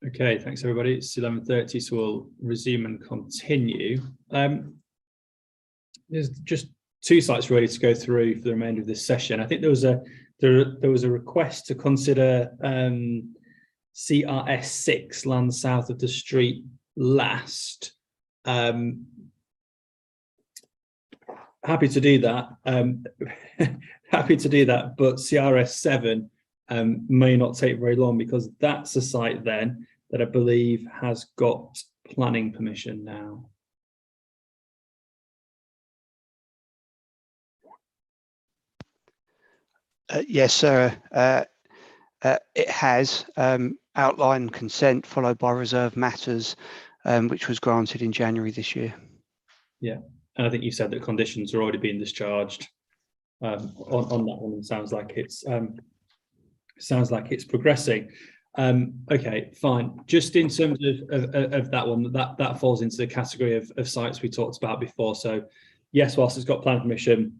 Okay, thanks everybody. It's 11:30, so we'll resume and continue. There's just two sites ready to go through for the remainder of this session. I think there was a request to consider CRS 6, land south of the street, last. Happy to do that. Happy to do that, but CRS 7 may not take very long, because that's a site then that I believe has got planning permission now. Yes, sir. It has outline consent followed by reserve matters, which was granted in January this year. Yeah, and I think you said that conditions are already being discharged on that one. It sounds like it's progressing. Okay, fine. Just in terms of that one, that falls into the category of sites we talked about before. So yes, whilst it's got planning permission,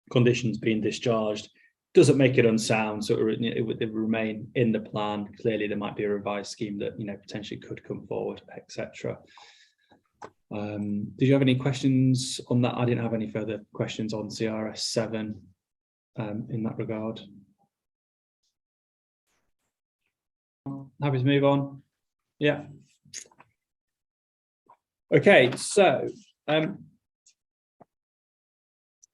conditions being discharged, doesn't make it unsound, so it would remain in the plan. Clearly there might be a revised scheme that potentially could come forward, etc. Did you have any questions on that? I didn't have any further questions on CRS 7 in that regard. Happy to move on. Yeah. Okay, so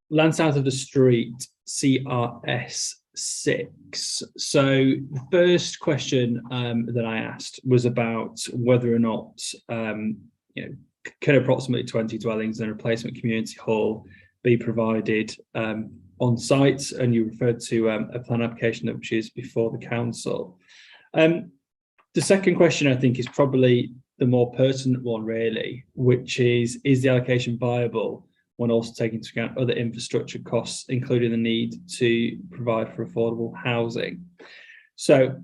land south of the street, CRS 6. So the first question that I asked was about whether or not can approximately 20 dwellings and a replacement community hall be provided on site, and you referred to a plan application which is before the council. The second question I think is probably the more pertinent one, really, which is the allocation viable when also taking into account other infrastructure costs, including the need to provide for affordable housing. So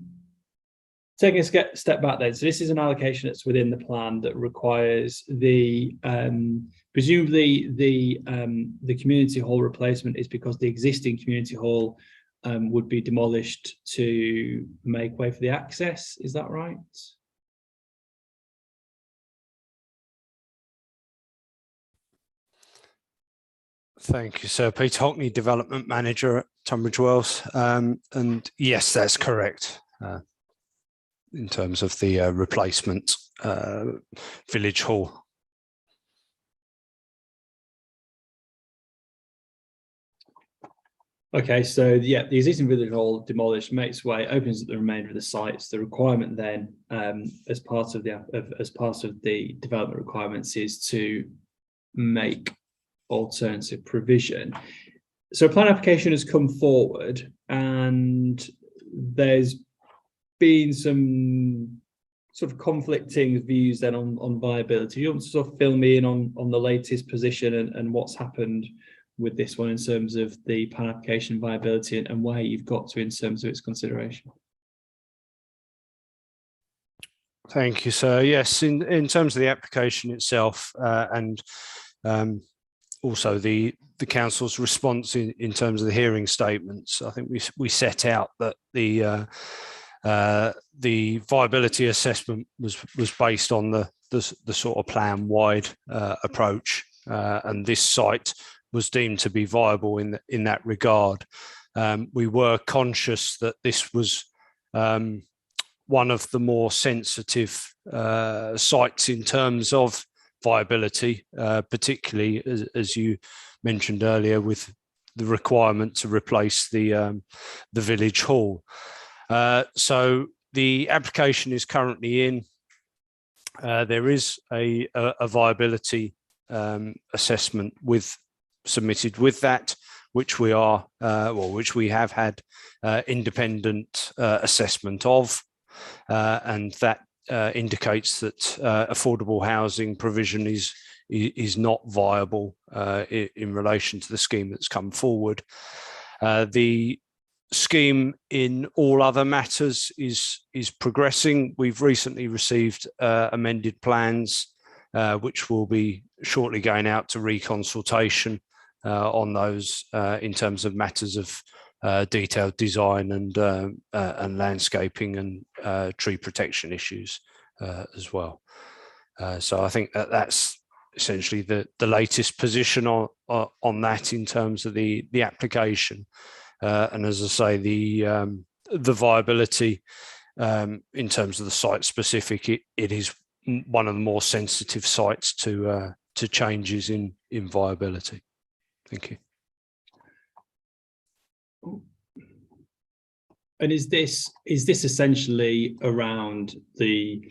taking a step back then, so this is an allocation that's within the plan that requires the, presumably the community hall replacement is because the existing community hall would be demolished to make way for the access, is that right? Thank you, sir. Peter Hockney, Development Manager at Tunbridge Wells. And yes, that's correct in terms of the replacement village hall. Okay, so yeah, the existing village hall demolished, makes way, opens up the remainder of the sites. The requirement then, as part of the development requirements, is to make alternative provision. So a plan application has come forward, and there's been some sort of conflicting views then on viability. You want to sort of fill me in on the latest position and what's happened with this one in terms of the plan application viability and where you've got to in terms of its consideration? Thank you, sir. Yes, in terms of the application itself and also the council's response in terms of the hearing statements, I think we set out that the viability assessment was based on the sort of plan-wide approach, and this site was deemed to be viable in that regard. We were conscious that this was one of the more sensitive sites in terms of viability, particularly as you mentioned earlier, with the requirement to replace the village hall. So the application is currently in. There is a viability assessment submitted with that, which we are, which we have had independent assessment of, and that indicates that affordable housing provision is not viable in relation to the scheme that's come forward. The scheme in all other matters is progressing. We've recently received amended plans, which will be shortly going out to reconsultation on those in terms of matters of detailed design and landscaping and tree protection issues as well. So I think that's essentially the latest position on that in terms of the application. And as I say, the viability in terms of the site specific, it is one of the more sensitive sites to changes in viability. Thank you. And is this essentially around the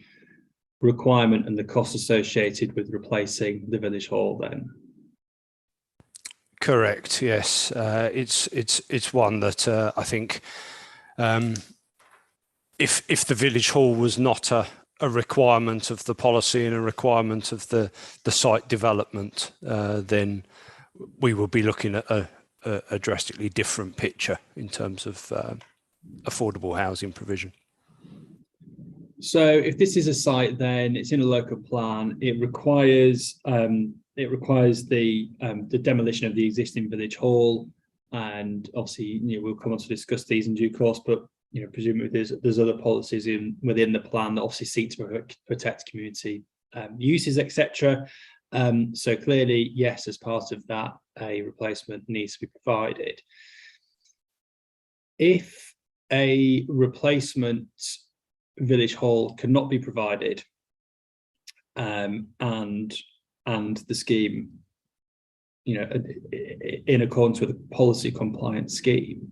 requirement and the cost associated with replacing the village hall then? Correct. Yes, it's one that I think if the village hall was not a requirement of the policy and a requirement of the site development, then we will be looking at a drastically different picture in terms of affordable housing provision. So if this is a site, then it's in a local plan. It requires the demolition of the existing village hall, and obviously we'll come on to discuss these in due course. But presumably there's other policies within the plan that obviously seek to protect community uses, etc. So clearly, yes, as part of that, a replacement needs to be provided. If a replacement village hall cannot be provided, and the scheme, in accordance with a policy compliant scheme,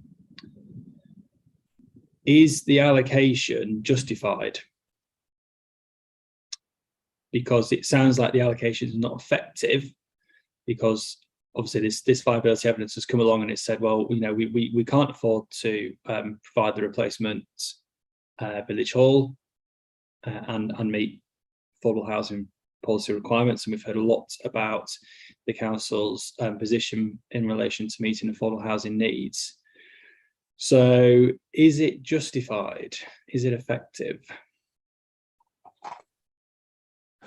is the allocation justified? Because it sounds like the allocation is not effective, because obviously this viability evidence has come along and it's said, well, we can't afford to provide the replacement village hall and meet affordable housing policy requirements, and we've heard a lot about the council's position in relation to meeting affordable housing needs. So is it justified? Is it effective?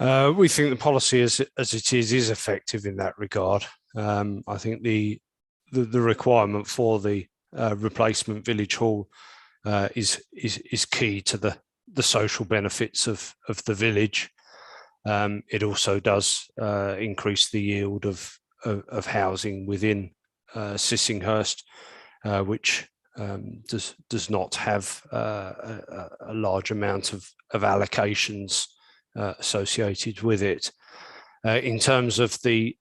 We think the policy as it is effective in that regard. I think the requirement for the replacement village hall is key to the social benefits of the village. It also does increase the yield of housing within Sissinghurst, which does not have a large amount of allocations associated with it. In terms of the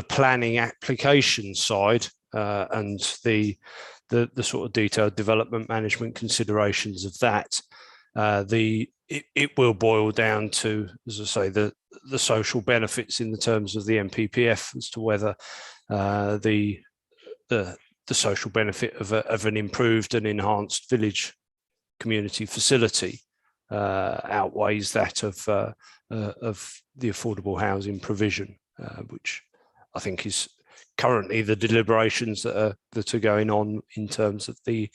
planning application side and the sort of detailed development management considerations of that, it will boil down to, as I say, the social benefits in the terms of the MPPF as to whether the social benefit of an improved and enhanced village community facility outweighs that of the affordable housing provision, which I think is currently the deliberations that are going on in terms of the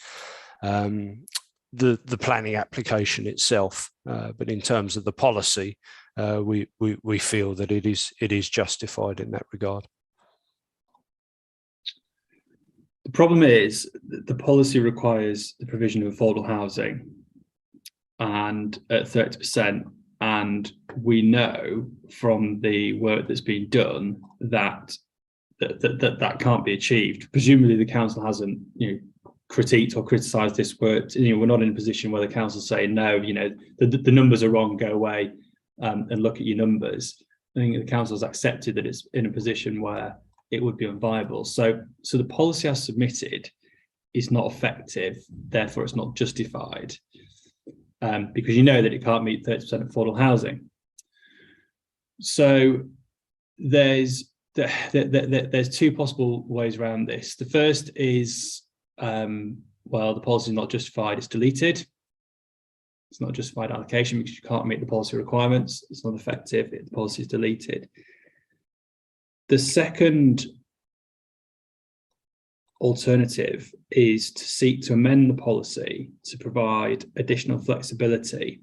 planning application itself. But in terms of the policy, we feel that it is justified in that regard. The problem is that the policy requires the provision of affordable housing, and at 30%, and we know from the work that's been done that can't be achieved. Presumably the council hasn't critiqued or criticised this work. We're not in a position where the council say no, the numbers are wrong, go away and look at your numbers. I think the council has accepted that it's in a position where it would be unviable. So the policy as submitted is not effective, therefore it's not justified, because that it can't meet 30% affordable housing. So there's two possible ways around this. The first is, the policy is not justified, it's deleted. It's not justified allocation because you can't meet the policy requirements. It's not effective, the policy is deleted. The second alternative is to seek to amend the policy to provide additional flexibility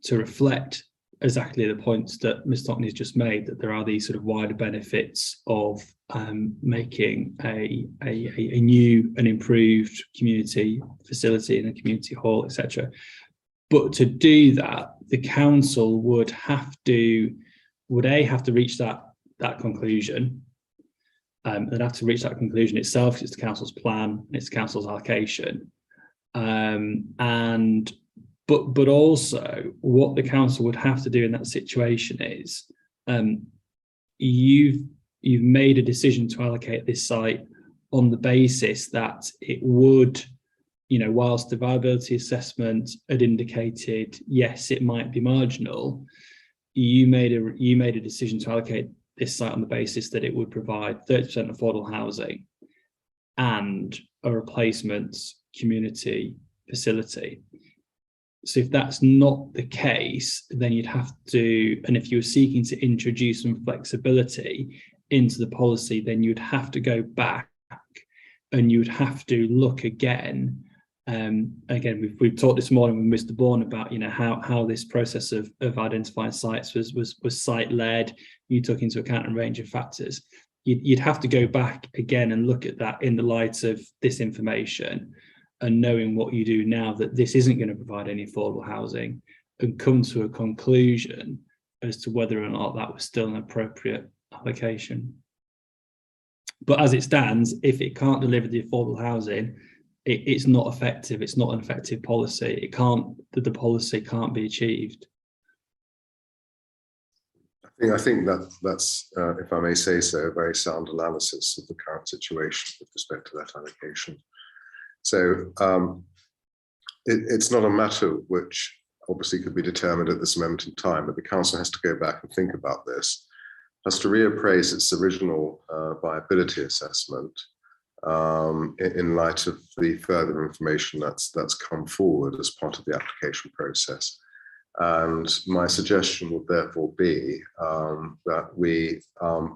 to reflect exactly the points that Ms. Stockney's just made, that there are these sort of wider benefits of making a new and improved community facility in a community hall, etc. But to do that, the council would have to reach that conclusion. They'd have to reach that conclusion itself. It's the council's plan, it's the council's allocation, but also what the council would have to do in that situation is, you've made a decision to allocate this site on the basis that it would, whilst the viability assessment had indicated yes, it might be marginal, you made a decision to allocate this site on the basis that it would provide 30% affordable housing and a replacement community facility. So if that's not the case, then you'd have to, and if you were seeking to introduce some flexibility into the policy, then you'd have to go back and you would have to look again. Again, we've talked this morning with Mr. Bourne about how this process of identifying sites was site-led. You took into account a range of factors. You'd have to go back again and look at that in the light of this information, and knowing what you do now, that this isn't going to provide any affordable housing, and come to a conclusion as to whether or not that was still an appropriate allocation. But as it stands, if it can't deliver the affordable housing, it's not effective. It's not an effective policy. The policy can't be achieved. I think that's, if I may say so, a very sound analysis of the current situation with respect to that allocation. So it's not a matter which obviously could be determined at this moment in time, but the council has to go back and think about this, has to reappraise its original viability assessment in light of the further information that's come forward as part of the application process. And my suggestion would therefore be that we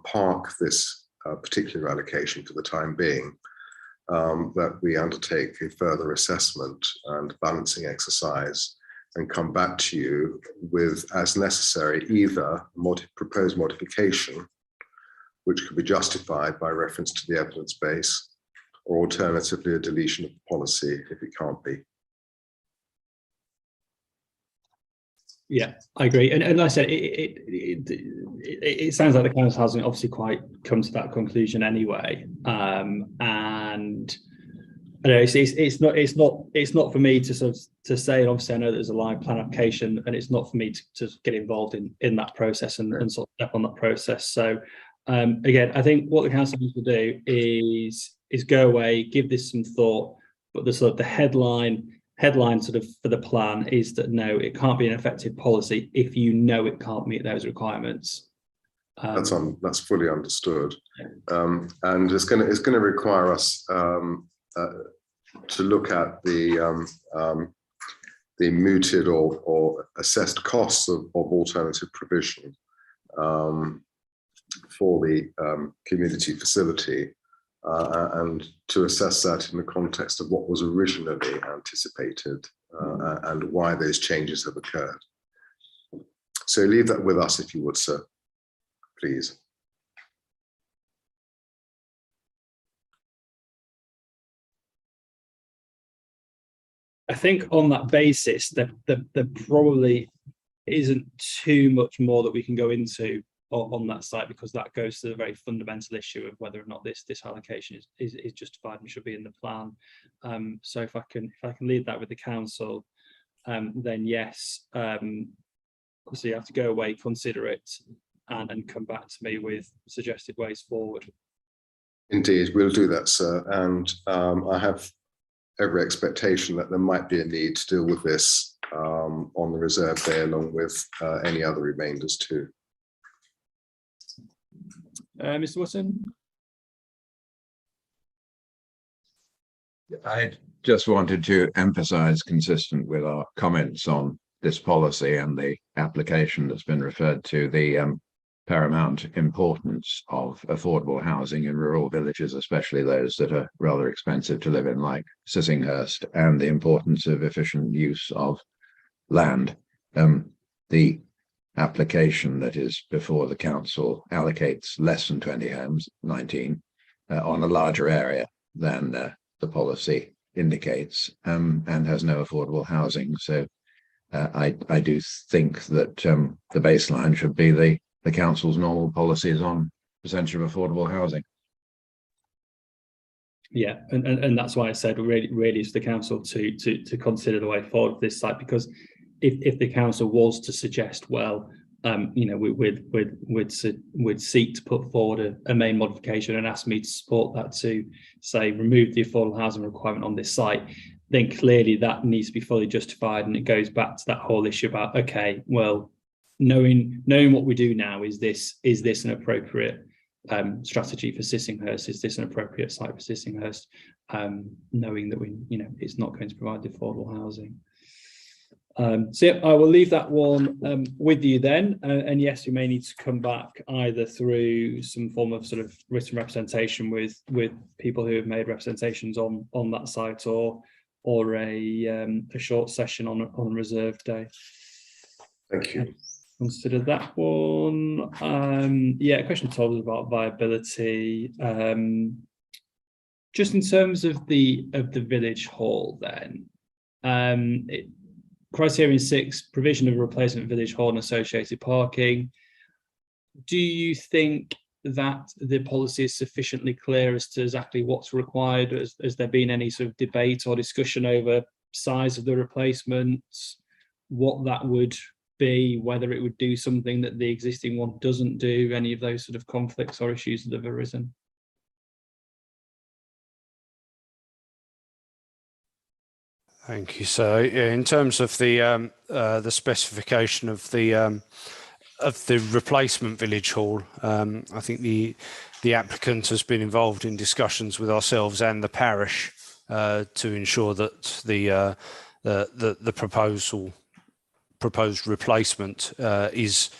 park this particular allocation for the time being, that we undertake a further assessment and balancing exercise and come back to you with, as necessary, either a proposed modification, which could be justified by reference to the evidence base, or alternatively a deletion of the policy if it can't be. Yeah, I agree. And like I said, it sounds like the council hasn't obviously quite come to that conclusion anyway. And I know it's not for me to sort of to say, and obviously I know there's a live plan application, and it's not for me to get involved in that process and sort of step on that process. So again, I think what the council needs to do is go away, give this some thought, but the sort of the headline sort of for the plan is that no, it can't be an effective policy if you know it can't meet those requirements. That's fully understood, and it's going to require us to look at the mooted or assessed costs of alternative provision for the community facility. And to assess that in the context of what was originally anticipated and why those changes have occurred. So leave that with us, if you would, sir, please. I think on that basis, there probably isn't too much more that we can go into on that site, because that goes to the very fundamental issue of whether or not this allocation is justified and should be in the plan. So if I can leave that with the council, then yes, obviously you have to go away, consider it, and come back to me with suggested ways forward. Indeed, we'll do that, sir. And I have every expectation that there might be a need to deal with this on the reserve day, along with any other remainders too. Mr. Watson? I just wanted to emphasize, consistent with our comments on this policy and the application that's been referred to, the paramount importance of affordable housing in rural villages, especially those that are rather expensive to live in, like Sissinghurst, and the importance of efficient use of land. The application that is before the council allocates less than 20 homes, 19, on a larger area than the policy indicates, and has no affordable housing. So I do think that the baseline should be the council's normal policies on percentage of affordable housing. Yeah, and that's why I said really it's the council to consider the way forward for this site, because if the council was to suggest, well, you know, we'd seek to put forward a main modification and ask me to support that to say remove the affordable housing requirement on this site, then clearly that needs to be fully justified, and it goes back to that whole issue about, okay, well, knowing what we do now, is this an appropriate strategy for Sissinghurst? Is this an appropriate site for Sissinghurst? Knowing that it's not going to provide the affordable housing. So yeah, I will leave that one with you then, and yes, you may need to come back either through some form of sort of written representation with people who have made representations on that site, or a short session on a reserved day. Thank you. Consider that one. Yeah, a question told us about viability. Just in terms of the village hall, then, criterion 6, provision of replacement village hall and associated parking. Do you think that the policy is sufficiently clear as to exactly what's required? Has there been any sort of debate or discussion over size of the replacements, what that would be, whether it would do something that the existing one doesn't do, any of those sort of conflicts or issues that have arisen? Thank you. So, yeah, in terms of the specification of the replacement village hall, I think the applicant has been involved in discussions with ourselves and the parish to ensure that the proposed replacement is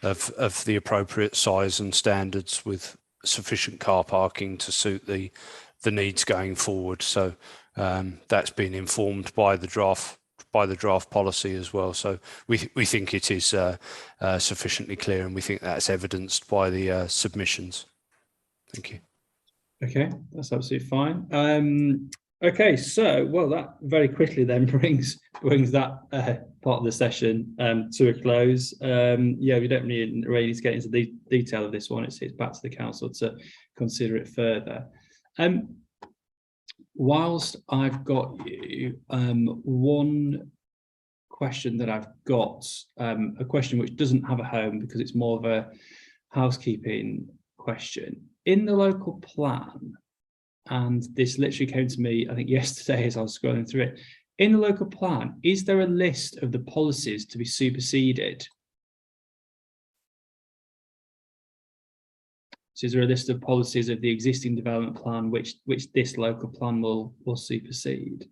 of the appropriate size and standards, with sufficient car parking to suit the needs going forward. So that's been informed by the draft policy as well. So we think it is sufficiently clear, and we think that's evidenced by the submissions. Thank you. Okay, that's absolutely fine. Okay, so well, that very quickly then brings that part of the session to a close. Yeah, we don't really need to get into the detail of this one. It's back to the council to consider it further. Whilst I've got you, one question that I've got, a question which doesn't have a home because it's more of a housekeeping question. In the local plan, and this literally came to me, I think yesterday as I was scrolling through it, in the local plan, is there a list of the policies to be superseded? So is there a list of policies of the existing development plan which this local plan will supersede?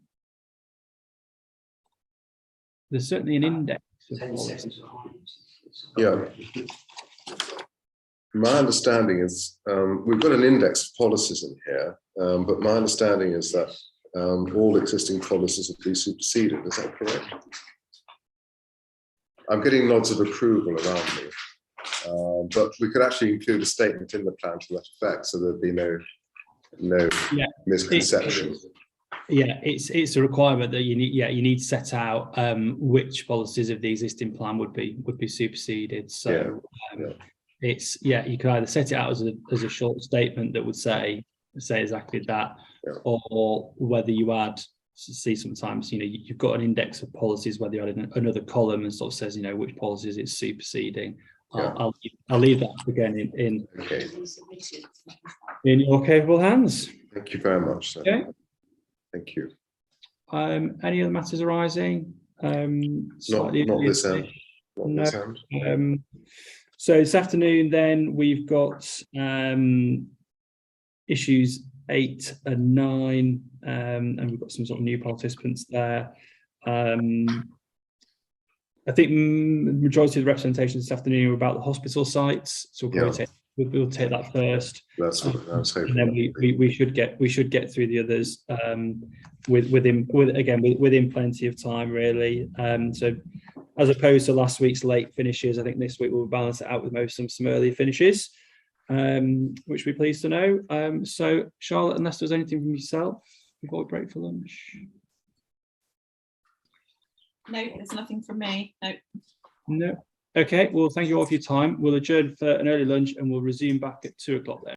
There's certainly an index of policies. Yeah. My understanding is we've got an index of policies in here, but my understanding is that all existing policies will be superseded. Is that correct? I'm getting nods of approval around me, but we could actually include a statement in the plan to that effect, so there'd be no misconception. It's a requirement that you need to set out which policies of the existing plan would be superseded. So you could either set it out as a short statement that would say exactly that, or whether you add, see sometimes you've got an index of policies, whether you add another column and sort of says which policies it's superseding. I'll leave that again in your capable hands. Thank you very much, sir. Okay. Thank you. Any other matters arising? Not this end. Not this end. So this afternoon, then we've got issues 8 and 9, and we've got some sort of new participants there. I think the majority of the representations this afternoon are about the hospital sites, so we'll take that first. That's what I was hoping. And then we should get through the others within plenty of time, really. So as opposed to last week's late finishes. I think this week we'll balance it out with some early finishes, which we're pleased to know. So Charlotte, unless there's anything from yourself before we break for lunch. No, there's nothing from me. No. No. Okay, well, thank you all for your time. We'll adjourn for an early lunch and we'll resume back at 2 o'clock then.